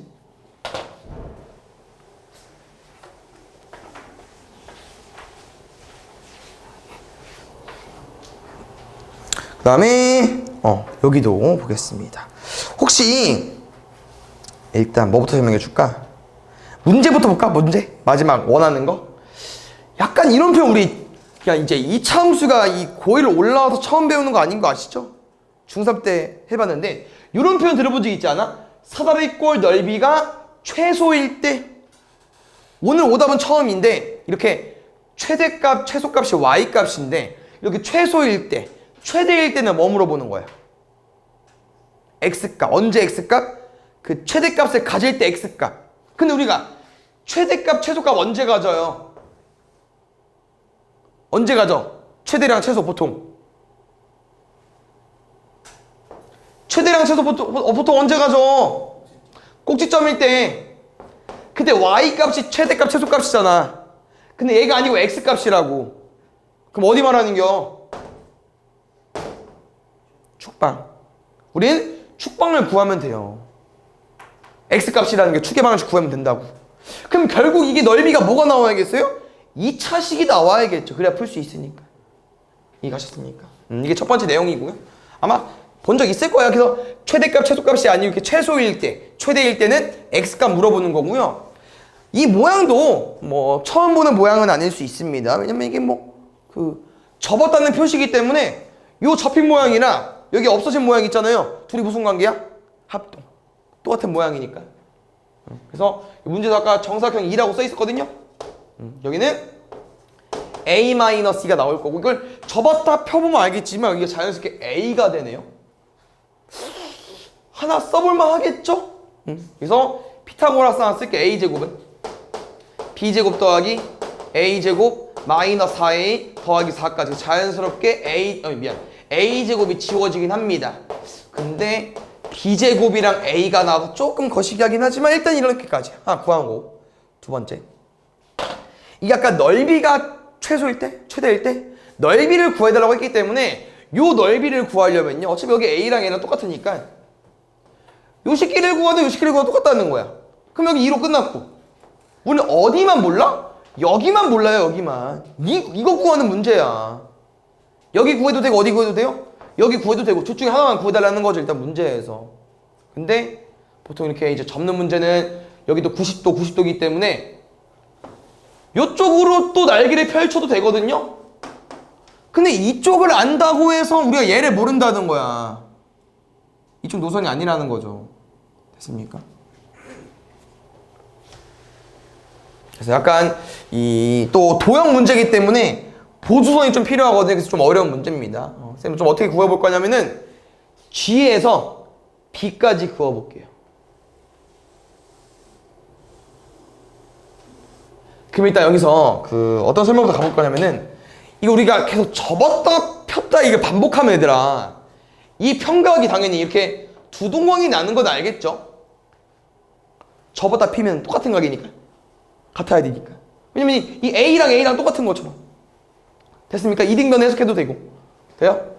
그 다음에 여기도 보겠습니다. 혹시 일단 뭐부터 설명해 줄까? 문제부터 볼까? 문제? 마지막 원하는 거? 약간 이런 표현 우리 그냥 이제 이차 함수가 이 고1로 올라와서 처음 배우는 거 아닌 거 아시죠? 중3 때 해봤는데 이런 표현 들어본 적 있지 않아? 사다리꼴 넓이가 최소일 때. 오늘 오답은 처음인데 이렇게 최대값, 최소값이 Y값인데 이렇게 최소일 때, 최대일 때는 뭐 물어보는 거야? X값. 언제 X값? 그 최대값을 가질 때 X값. 근데 우리가 최대값, 최소값 언제 가져요? 언제 가져? 최대량 최소 보통. 최대량 최소 보통 언제 가져? 꼭지점일 때 그때 y값이 최대값 최소값이잖아. 근데 얘가 아니고 x값이라고. 그럼 어디 말하는겨? 축방. 우린 축방을 구하면 돼요. x값이라는 게 축의 방정식 구하면 된다고. 그럼 결국 이게 넓이가 뭐가 나와야겠어요? 2차식이 나와야겠죠. 그래야 풀 수 있으니까. 이해가셨습니까? 이게 첫 번째 내용이고요. 아마 본 적 있을 거야. 그래서 최대값 최소값이 아니고 이렇게 최소일 때, 최대일 때는 x값 물어보는 거고요. 이 모양도 뭐 처음 보는 모양은 아닐 수 있습니다. 왜냐면 이게 뭐 접었다는 표시이기 때문에 요 접힌 모양이나 여기 없어진 모양 있잖아요. 둘이 무슨 관계야? 합동. 똑같은 모양이니까. 그래서 문제도 아까 정사각형 2라고 써 있었거든요. 여기는 A-2가 나올 거고, 이걸 접었다 펴보면 알겠지만 여기가 자연스럽게 A가 되네요. 하나 써볼만 하겠죠? 그래서 피타고라스 하나 쓸게. A제곱은 B제곱 더하기 A제곱 마이너스 4A 더하기 4까지 자연스럽게 A제곱이 지워지긴 합니다. 근데 B제곱이랑 A가 나와서 조금 거시기 하긴 하지만 일단 이렇게까지 하나 구하고, 두 번째, 이게 아까 넓이가 최소일 때, 최대일 때 넓이를 구해달라고 했기 때문에 요 넓이를 구하려면요, 어차피 여기 A랑 A랑 똑같으니까 요 식기를 구하도 요 식기를 구하도 똑같다는 거야. 그럼 여기 2로 끝났고, 우리는 어디만 몰라? 여기만 몰라요. 여기만. 이거 구하는 문제야. 여기 구해도 되고 어디 구해도 돼요? 여기 구해도 되고 둘 중에 하나만 구해달라는 거죠, 일단 문제에서. 근데 보통 이렇게 이제 접는 문제는 여기도 90도 90도이기 때문에 이쪽으로 또 날개를 펼쳐도 되거든요. 근데 이쪽을 안다고 해서 우리가 얘를 모른다는 거야. 이쪽 노선이 아니라는 거죠. 됐습니까? 그래서 약간 이 또 도형 문제이기 때문에 보조선이 좀 필요하거든요. 그래서 좀 어려운 문제입니다. 쌤은 좀 어떻게 구해볼 거냐면은 G에서 B까지 그어볼게요. 그럼 일단 여기서 어떤 설명부터 가볼 거냐면은, 이거 우리가 계속 접었다 폈다 이걸 반복하면 얘들아, 이 평각이 당연히 이렇게 두 동광이 나는 건 알겠죠? 접었다 피면 똑같은 각이니까. 같아야 되니까. 왜냐면 이 A랑 똑같은 것처럼. 됐습니까? 이등변 해석해도 되고. 돼요?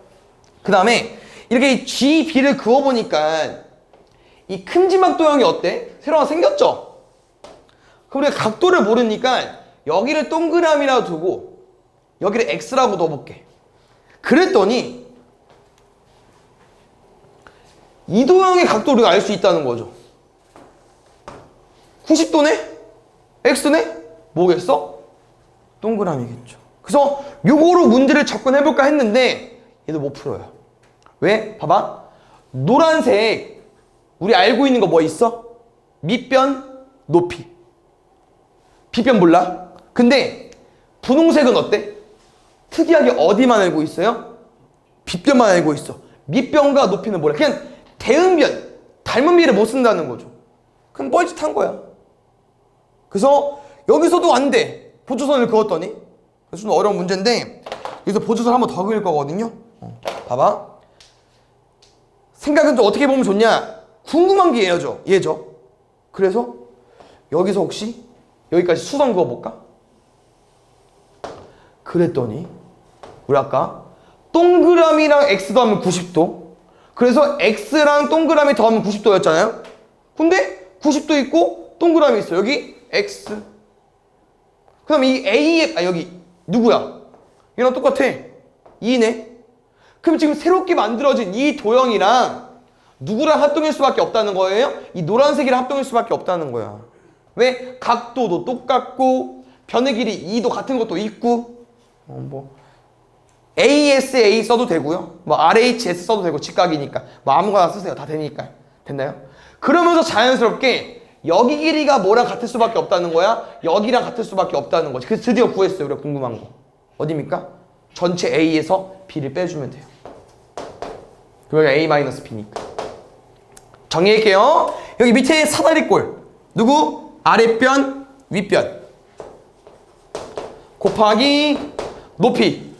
그 다음에 이렇게 이 G, B를 그어보니까 이 큼지막 도형이 어때? 새로 하나 생겼죠? 그럼 우리가 각도를 모르니까 여기를 동그라미라고 두고 여기를 X라고 넣어볼게. 그랬더니 이 도형의 각도를 우리가 알 수 있다는 거죠. 90도네? X네? 뭐겠어? 동그라미겠죠. 그래서 요거로 문제를 접근해볼까 했는데 얘도 못 풀어요. 왜? 봐봐. 노란색 우리 알고 있는 거 뭐 있어? 밑변, 높이. 빗변 몰라? 근데 분홍색은 어때? 특이하게 어디만 알고 있어요? 빗변만 알고 있어. 밑변과 높이는 뭐래? 그냥 대응변, 닮은 비를 못 쓴다는 거죠. 그럼 뻘짓한 거야. 그래서 여기서도 안 돼. 보조선을 그었더니. 그래서 좀 어려운 문제인데 여기서 보조선 한번 더 그릴 거거든요. 봐봐. 생각은 좀 어떻게 보면 좋냐? 궁금한 게 얘죠. 그래서 여기서 혹시 여기까지 수선 그어볼까? 그랬더니 우리 아까 동그라미랑 X 더하면 90도. 그래서 X랑 동그라미 더하면 90도였잖아요. 근데 90도 있고 동그라미 있어. 여기 X. 그럼 이 A의 여기 누구야? 얘랑 똑같아. 2네. 그럼 지금 새롭게 만들어진 이 도형이랑 누구랑 합동일 수밖에 없다는 거예요? 이 노란색이랑 합동일 수밖에 없다는 거야. 왜? 각도도 똑같고 변의 길이 2도 같은 것도 있고 ASA 써도 되고요. RHS 써도 되고 직각이니까 아무거나 쓰세요. 다 되니까. 됐나요? 그러면서 자연스럽게 여기 길이가 뭐랑 같을 수밖에 없다는 거야? 여기랑 같을 수밖에 없다는 거지. 그래서 드디어 구했어요. 우리가 궁금한 거. 어디입니까? 전체 A에서 B를 빼주면 돼요. 그러니까 A-B니까. 정리할게요. 여기 밑에 사다리꼴. 누구? 아랫변, 윗변. 곱하기 높이.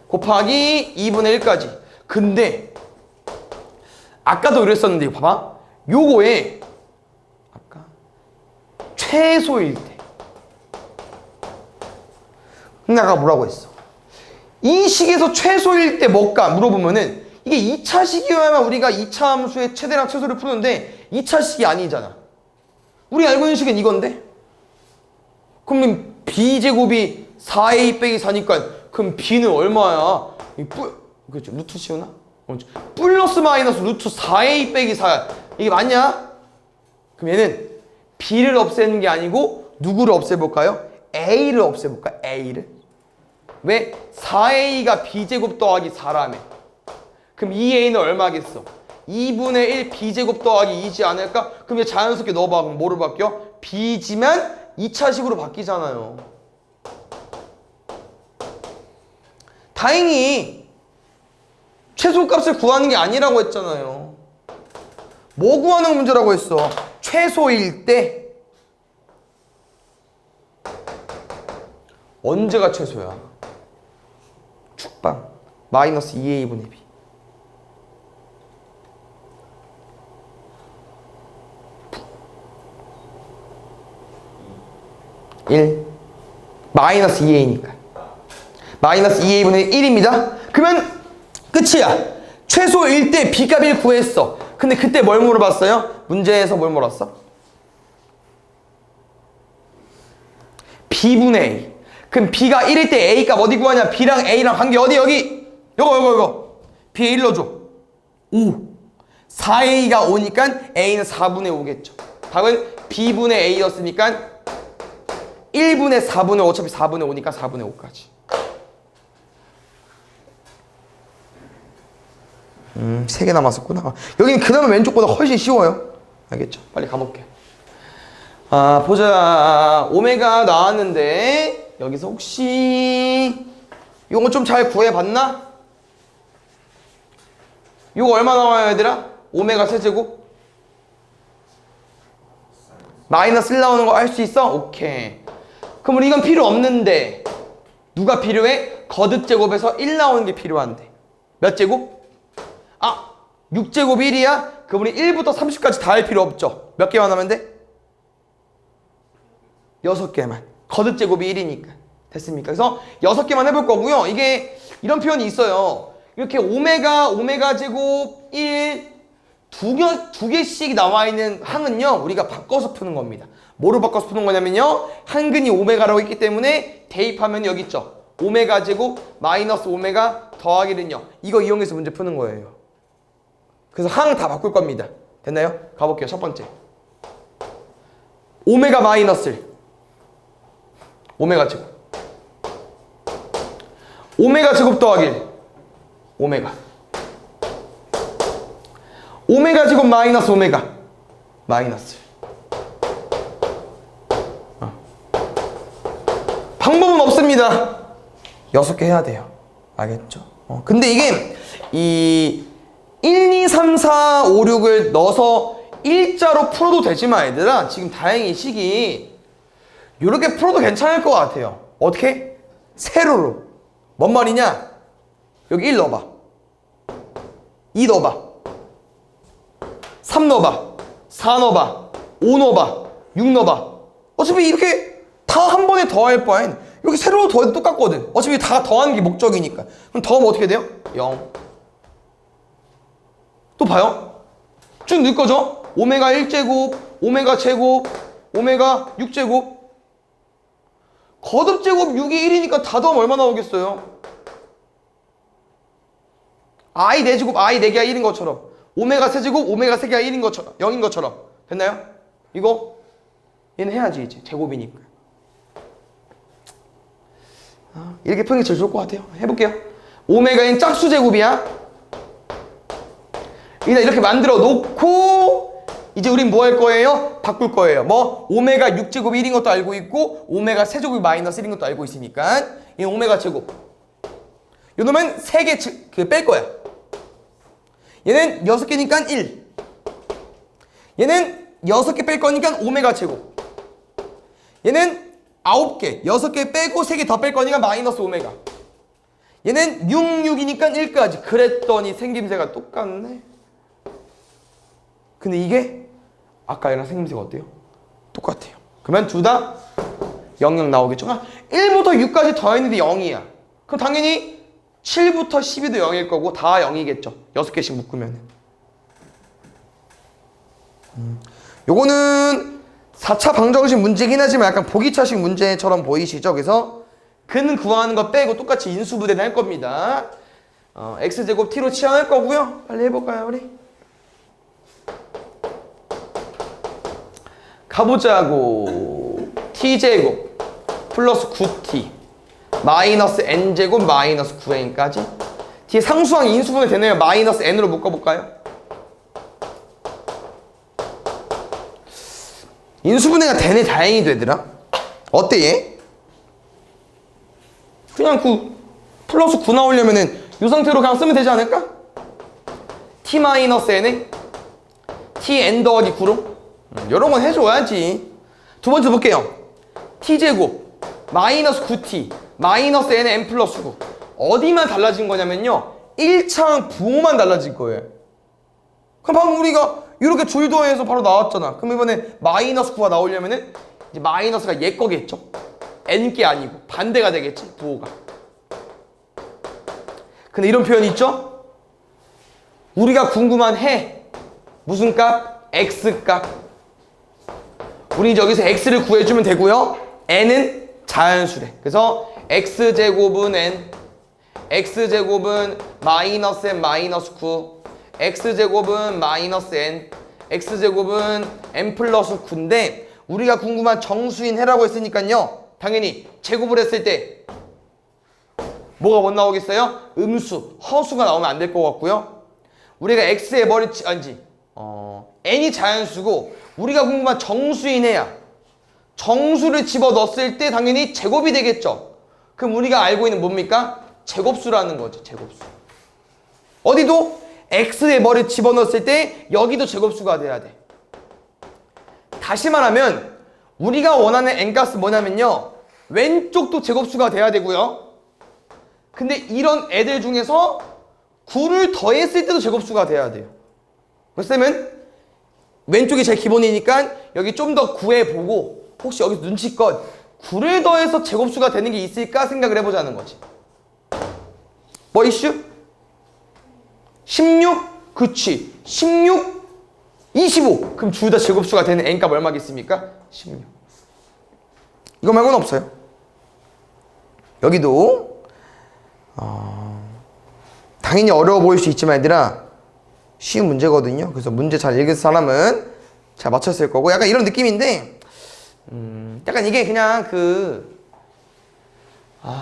곱하기 2분의 1까지. 근데 아까도 이랬었는데 이거 봐봐. 요거에 최소일 때. 근데 아까 뭐라고 했어? 이 식에서 최소일 때 뭘까 물어보면은 이게 2차 식이어야만 우리가 2차 함수의 최대랑 최소를 푸는데 2차 식이 아니잖아. 우리 알고 있는 식은 이건데? 그럼 b제곱이 4a 빼기 4니까 그럼 b는 얼마야? 그렇죠. 루트 씌우나? 플러스 마이너스 루트 4a 빼기 4야. 이게 맞냐? 그럼 얘는 b를 없애는 게 아니고 누구를 없애볼까요? a를 없애볼까? a를. 왜? 4a가 b제곱 더하기 4라며. 그럼 2a는 얼마겠어? 2분의 1 b제곱 더하기 2지 않을까? 그럼 이제 자연스럽게 넣어봐. 그럼 뭐로 바뀌어? b지만 2차식으로 바뀌잖아요. 다행히 최소값을 구하는 게 아니라고 했잖아요. 뭐 구하는 문제라고 했어? 최소일 때. 언제가 최소야? 축방 마이너스 2a분의 b. 마이너스 2a니까 마이너스 2a분의 1입니다. 그러면 끝이야. 최소일 때 b값을 구했어. 근데 그때 뭘 물어봤어요? 문제에서 뭘 물었어? b분의 a. 그럼 b가 1일 때 a 값 어디 구하냐? b랑 a랑 관계 어디? 여기 요거 b에 1 넣어줘. 5. 4a가 5니까 a는 4분의 5겠죠. 답은 b분의 a였으니까 1분의 4분의 5, 어차피 4분의 5니까 4분의 5까지. 3개 남았었구나. 여기는 그나마 왼쪽보다 훨씬 쉬워요. 알겠죠? 빨리 가볼게. 아, 보자. 오메가 나왔는데 여기서 혹시 이거 좀 잘 구해봤나? 이거 얼마 나와요, 얘들아? 오메가 세제곱? 마이너스 1 나오는 거 알 수 있어? 오케이. 그럼 우리 이건 필요 없는데 누가 필요해? 거듭제곱에서 1 나오는 게 필요한데 몇 제곱? 6제곱 1이야? 그럼 우리 1부터 30까지 다 할 필요 없죠. 몇 개만 하면 돼? 6개만. 거듭제곱이 1이니까 됐습니까? 그래서 6개만 해볼 거고요. 이게 이런 표현이 있어요. 이렇게 오메가 제곱 1 두 개씩 나와 있는 항은요 우리가 바꿔서 푸는 겁니다. 뭐로 바꿔서 푸는 거냐면요, 한근이 오메가라고 했기 때문에 대입하면 여기 있죠. 오메가 제곱 마이너스 오메가 더하기는요, 이거 이용해서 문제 푸는 거예요. 그래서 항 다 바꿀 겁니다. 됐나요? 가볼게요. 첫 번째 오메가 마이너스 1 오메가 제곱, 오메가 제곱 더하기 1 오메가 제곱 마이너스 오메가 마이너스 1. 방법은 없습니다. 6개 해야 돼요. 알겠죠? 근데 이게 이 1, 2, 3, 4, 5, 6을 넣어서 일자로 풀어도 되지만 얘들아, 지금 다행히 식이 이렇게 풀어도 괜찮을 것 같아요. 어떻게? 세로로. 뭔 말이냐? 여기 1 넣어봐, 2 넣어봐, 3 넣어봐, 4 넣어봐, 5 넣어봐, 6 넣어봐. 어차피 이렇게 다 한 번에 더할 바엔 이렇게 세로로 더해도 똑같거든. 어차피 다 더하는 게 목적이니까. 그럼 더하면 어떻게 돼요? 0. 또 봐요. 쭉 넣을 거죠? 오메가 1제곱, 오메가 제곱, 오메가 6제곱. 거듭제곱 6이 1이니까 다 더하면 얼마 나오겠어요? i 4제곱, i 4개가 1인 것처럼, 오메가 세제곱, 오메가 3개가 1인 것처럼, 0인 것처럼. 됐나요? 이거 얘는 해야지 이제. 제곱이니까. 이렇게 푸는 게 제일 좋을 것 같아요. 해볼게요. 오메가인 짝수 제곱이야. 일단 이렇게 만들어 놓고 이제 우린 뭐 할 거예요? 바꿀 거예요. 뭐? 오메가 6제곱 1인 것도 알고 있고 오메가 세제곱이 마이너스 1인 것도 알고 있으니까 이 오메가 제곱 요 놈은 3개 뺄 거야. 얘는 6개니까 1. 얘는 6개 뺄 거니까 오메가 제곱. 얘는 9개, 6개 빼고 3개 더 뺄 거니까 마이너스 오메가. 얘는 6, 6이니까 1까지. 그랬더니 생김새가 똑같네. 근데 이게 아까 얘랑 생김새가 어때요? 똑같아요. 그러면 둘 다 0, 0 나오겠죠? 1부터 6까지 더했는데 0이야. 그럼 당연히 7부터 12도 0일 거고 다 0이겠죠. 6개씩 묶으면. 요거는 4차 방정식 문제긴 하지만 약간 보기차식 문제처럼 보이시죠? 그래서 근 구하는 거 빼고 똑같이 인수분해는 할 겁니다. x제곱 t로 치환할 거고요. 빨리 해볼까요, 우리? 가보자고. t제곱 플러스 9t 마이너스 n제곱 마이너스 9n까지. 뒤에 상수항 인수분해 되네요. 마이너스 n으로 묶어볼까요? 인수분해가 되네. 다행히 되더라. 어때 얘? 그냥 플러스 9 나오려면은 이 상태로 그냥 쓰면 되지 않을까? t 마이너스 n에 tn 더하기 9로 이런 건 해줘야지. 두 번째 볼게요. t제곱 마이너스 9t 마이너스 n에 n 플러스 9 어디만 달라진 거냐면요 1차항 부호만 달라질 거예요. 그럼 방금 우리가 이렇게 줄도해서 바로 나왔잖아. 그럼 이번에 마이너스 9가 나오려면은 이제 마이너스가 얘 거겠죠. n게 아니고 반대가 되겠지 부호가. 근데 이런 표현 있죠? 우리가 궁금한 해 무슨 값? x값. 우리 여기서 x를 구해주면 되고요. n은 자연수래. 그래서 x제곱은 n, x제곱은 마이너스 n 마이너스 9, x제곱은 마이너스 n, x제곱은 n 플러스 9인데 우리가 궁금한 정수인 해라고 했으니까요. 당연히 제곱을 했을 때 뭐가 못 나오겠어요? 음수, 허수가 나오면 안 될 것 같고요. 우리가 x의 머리 아니지 n이 자연수고 우리가 궁금한 정수인 해야 정수를 집어넣었을 때 당연히 제곱이 되겠죠. 그럼 우리가 알고 있는 뭡니까? 제곱수라는 거지. 제곱수. 어디도 x의 머리 집어넣었을 때 여기도 제곱수가 돼야 돼. 다시 말하면 우리가 원하는 n값은 뭐냐면요 왼쪽도 제곱수가 돼야 되고요. 근데 이런 애들 중에서 9를 더했을 때도 제곱수가 돼야 돼요. 그렇다면 왼쪽이 제일 기본이니까 여기 좀 더 구해보고 혹시 여기서 눈치껏 9를 더해서 제곱수가 되는 게 있을까 생각을 해보자는 거지. 뭐 이슈? 16? 그치. 16? 25. 그럼 둘 다 제곱수가 되는 n값 얼마겠습니까? 16. 이거 말고는 없어요. 여기도 당연히 어려워 보일 수 있지만 얘들아 쉬운 문제거든요. 그래서 문제 잘 읽은 사람은 잘 맞췄을 거고 약간 이런 느낌인데 약간 이게 그냥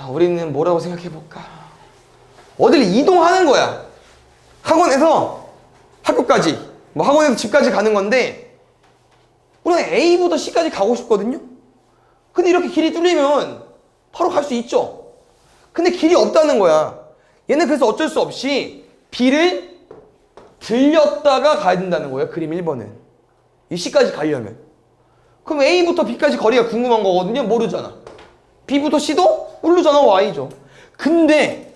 우리는 뭐라고 생각해볼까? 어딜 이동하는 거야. 학원에서 학교까지 뭐 학원에서 집까지 가는 건데 우리는 A부터 C까지 가고 싶거든요. 근데 이렇게 길이 뚫리면 바로 갈 수 있죠. 근데 길이 없다는 거야. 얘는 그래서 어쩔 수 없이 B를 들렸다가 가야 된다는 거예요. 그림 1번은. 이 C까지 가려면. 그럼 A부터 B까지 거리가 궁금한 거거든요. 모르잖아. B부터 C도 모르잖아. Y죠. 근데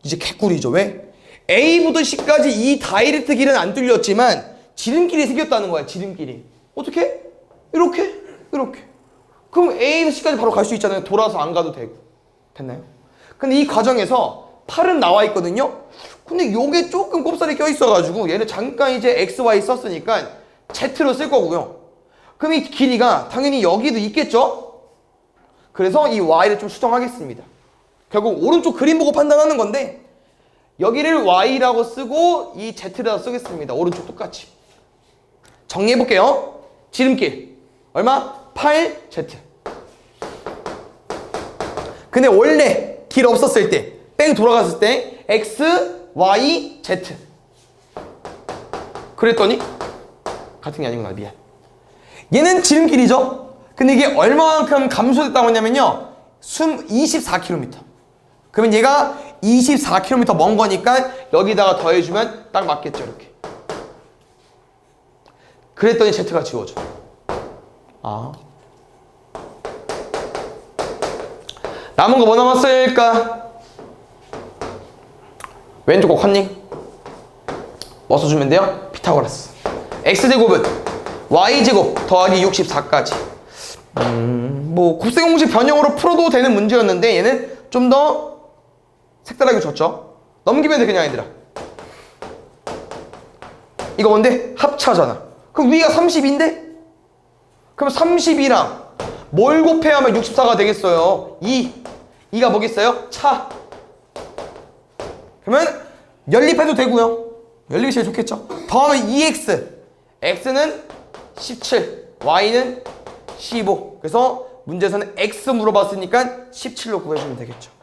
이제 개꿀이죠. 왜? A부터 C까지 이 다이렉트 길은 안 뚫렸지만 지름길이 생겼다는 거야. 지름길이. 어떻게? 이렇게? 이렇게. 그럼 A에서 C까지 바로 갈 수 있잖아요. 돌아서 안 가도 되고. 됐나요? 근데 이 과정에서 8은 나와 있거든요. 근데 요게 조금 꼽살이 껴있어가지고 얘는 잠깐 이제 XY 썼으니까 Z로 쓸 거고요. 그럼 이 길이가 당연히 여기도 있겠죠? 그래서 이 Y를 좀 수정하겠습니다. 결국 오른쪽 그림 보고 판단하는 건데 여기를 Y라고 쓰고 이 Z라고 쓰겠습니다. 오른쪽 똑같이. 정리해볼게요. 지름길 얼마? 8Z. 근데 원래 길 없었을 때 뺑 돌아갔을 때 X, Y, Z. 그랬더니 같은 게 아니구나. 미안. 얘는 지름길이죠. 근데 이게 얼마만큼 감소됐다고 하냐면요 24km. 그러면 얘가 24km 먼 거니까 여기다가 더해주면 딱 맞겠죠. 이렇게. 그랬더니 Z가 지워져. 남은 거 뭐 남았을까? 왼쪽 거 컨닝 뭐 써주면 돼요? 피타고라스. X제곱은 Y제곱 더하기 64까지. 뭐 곱셈 공식 변형으로 풀어도 되는 문제였는데 얘는 좀 더 색다르게 줬죠. 넘기면 돼 그냥 얘들아. 이거 뭔데? 합차잖아. 그럼 위가 30인데? 그럼 32랑 뭘 곱해야 하면 64가 되겠어요? 2가 뭐겠어요? 차. 그러면 연립해도 되고요. 연립이 제일 좋겠죠. 더하면 2x. x는 17, y는 15. 그래서 문제에서는 x 물어봤으니까 17로 구해주면 되겠죠.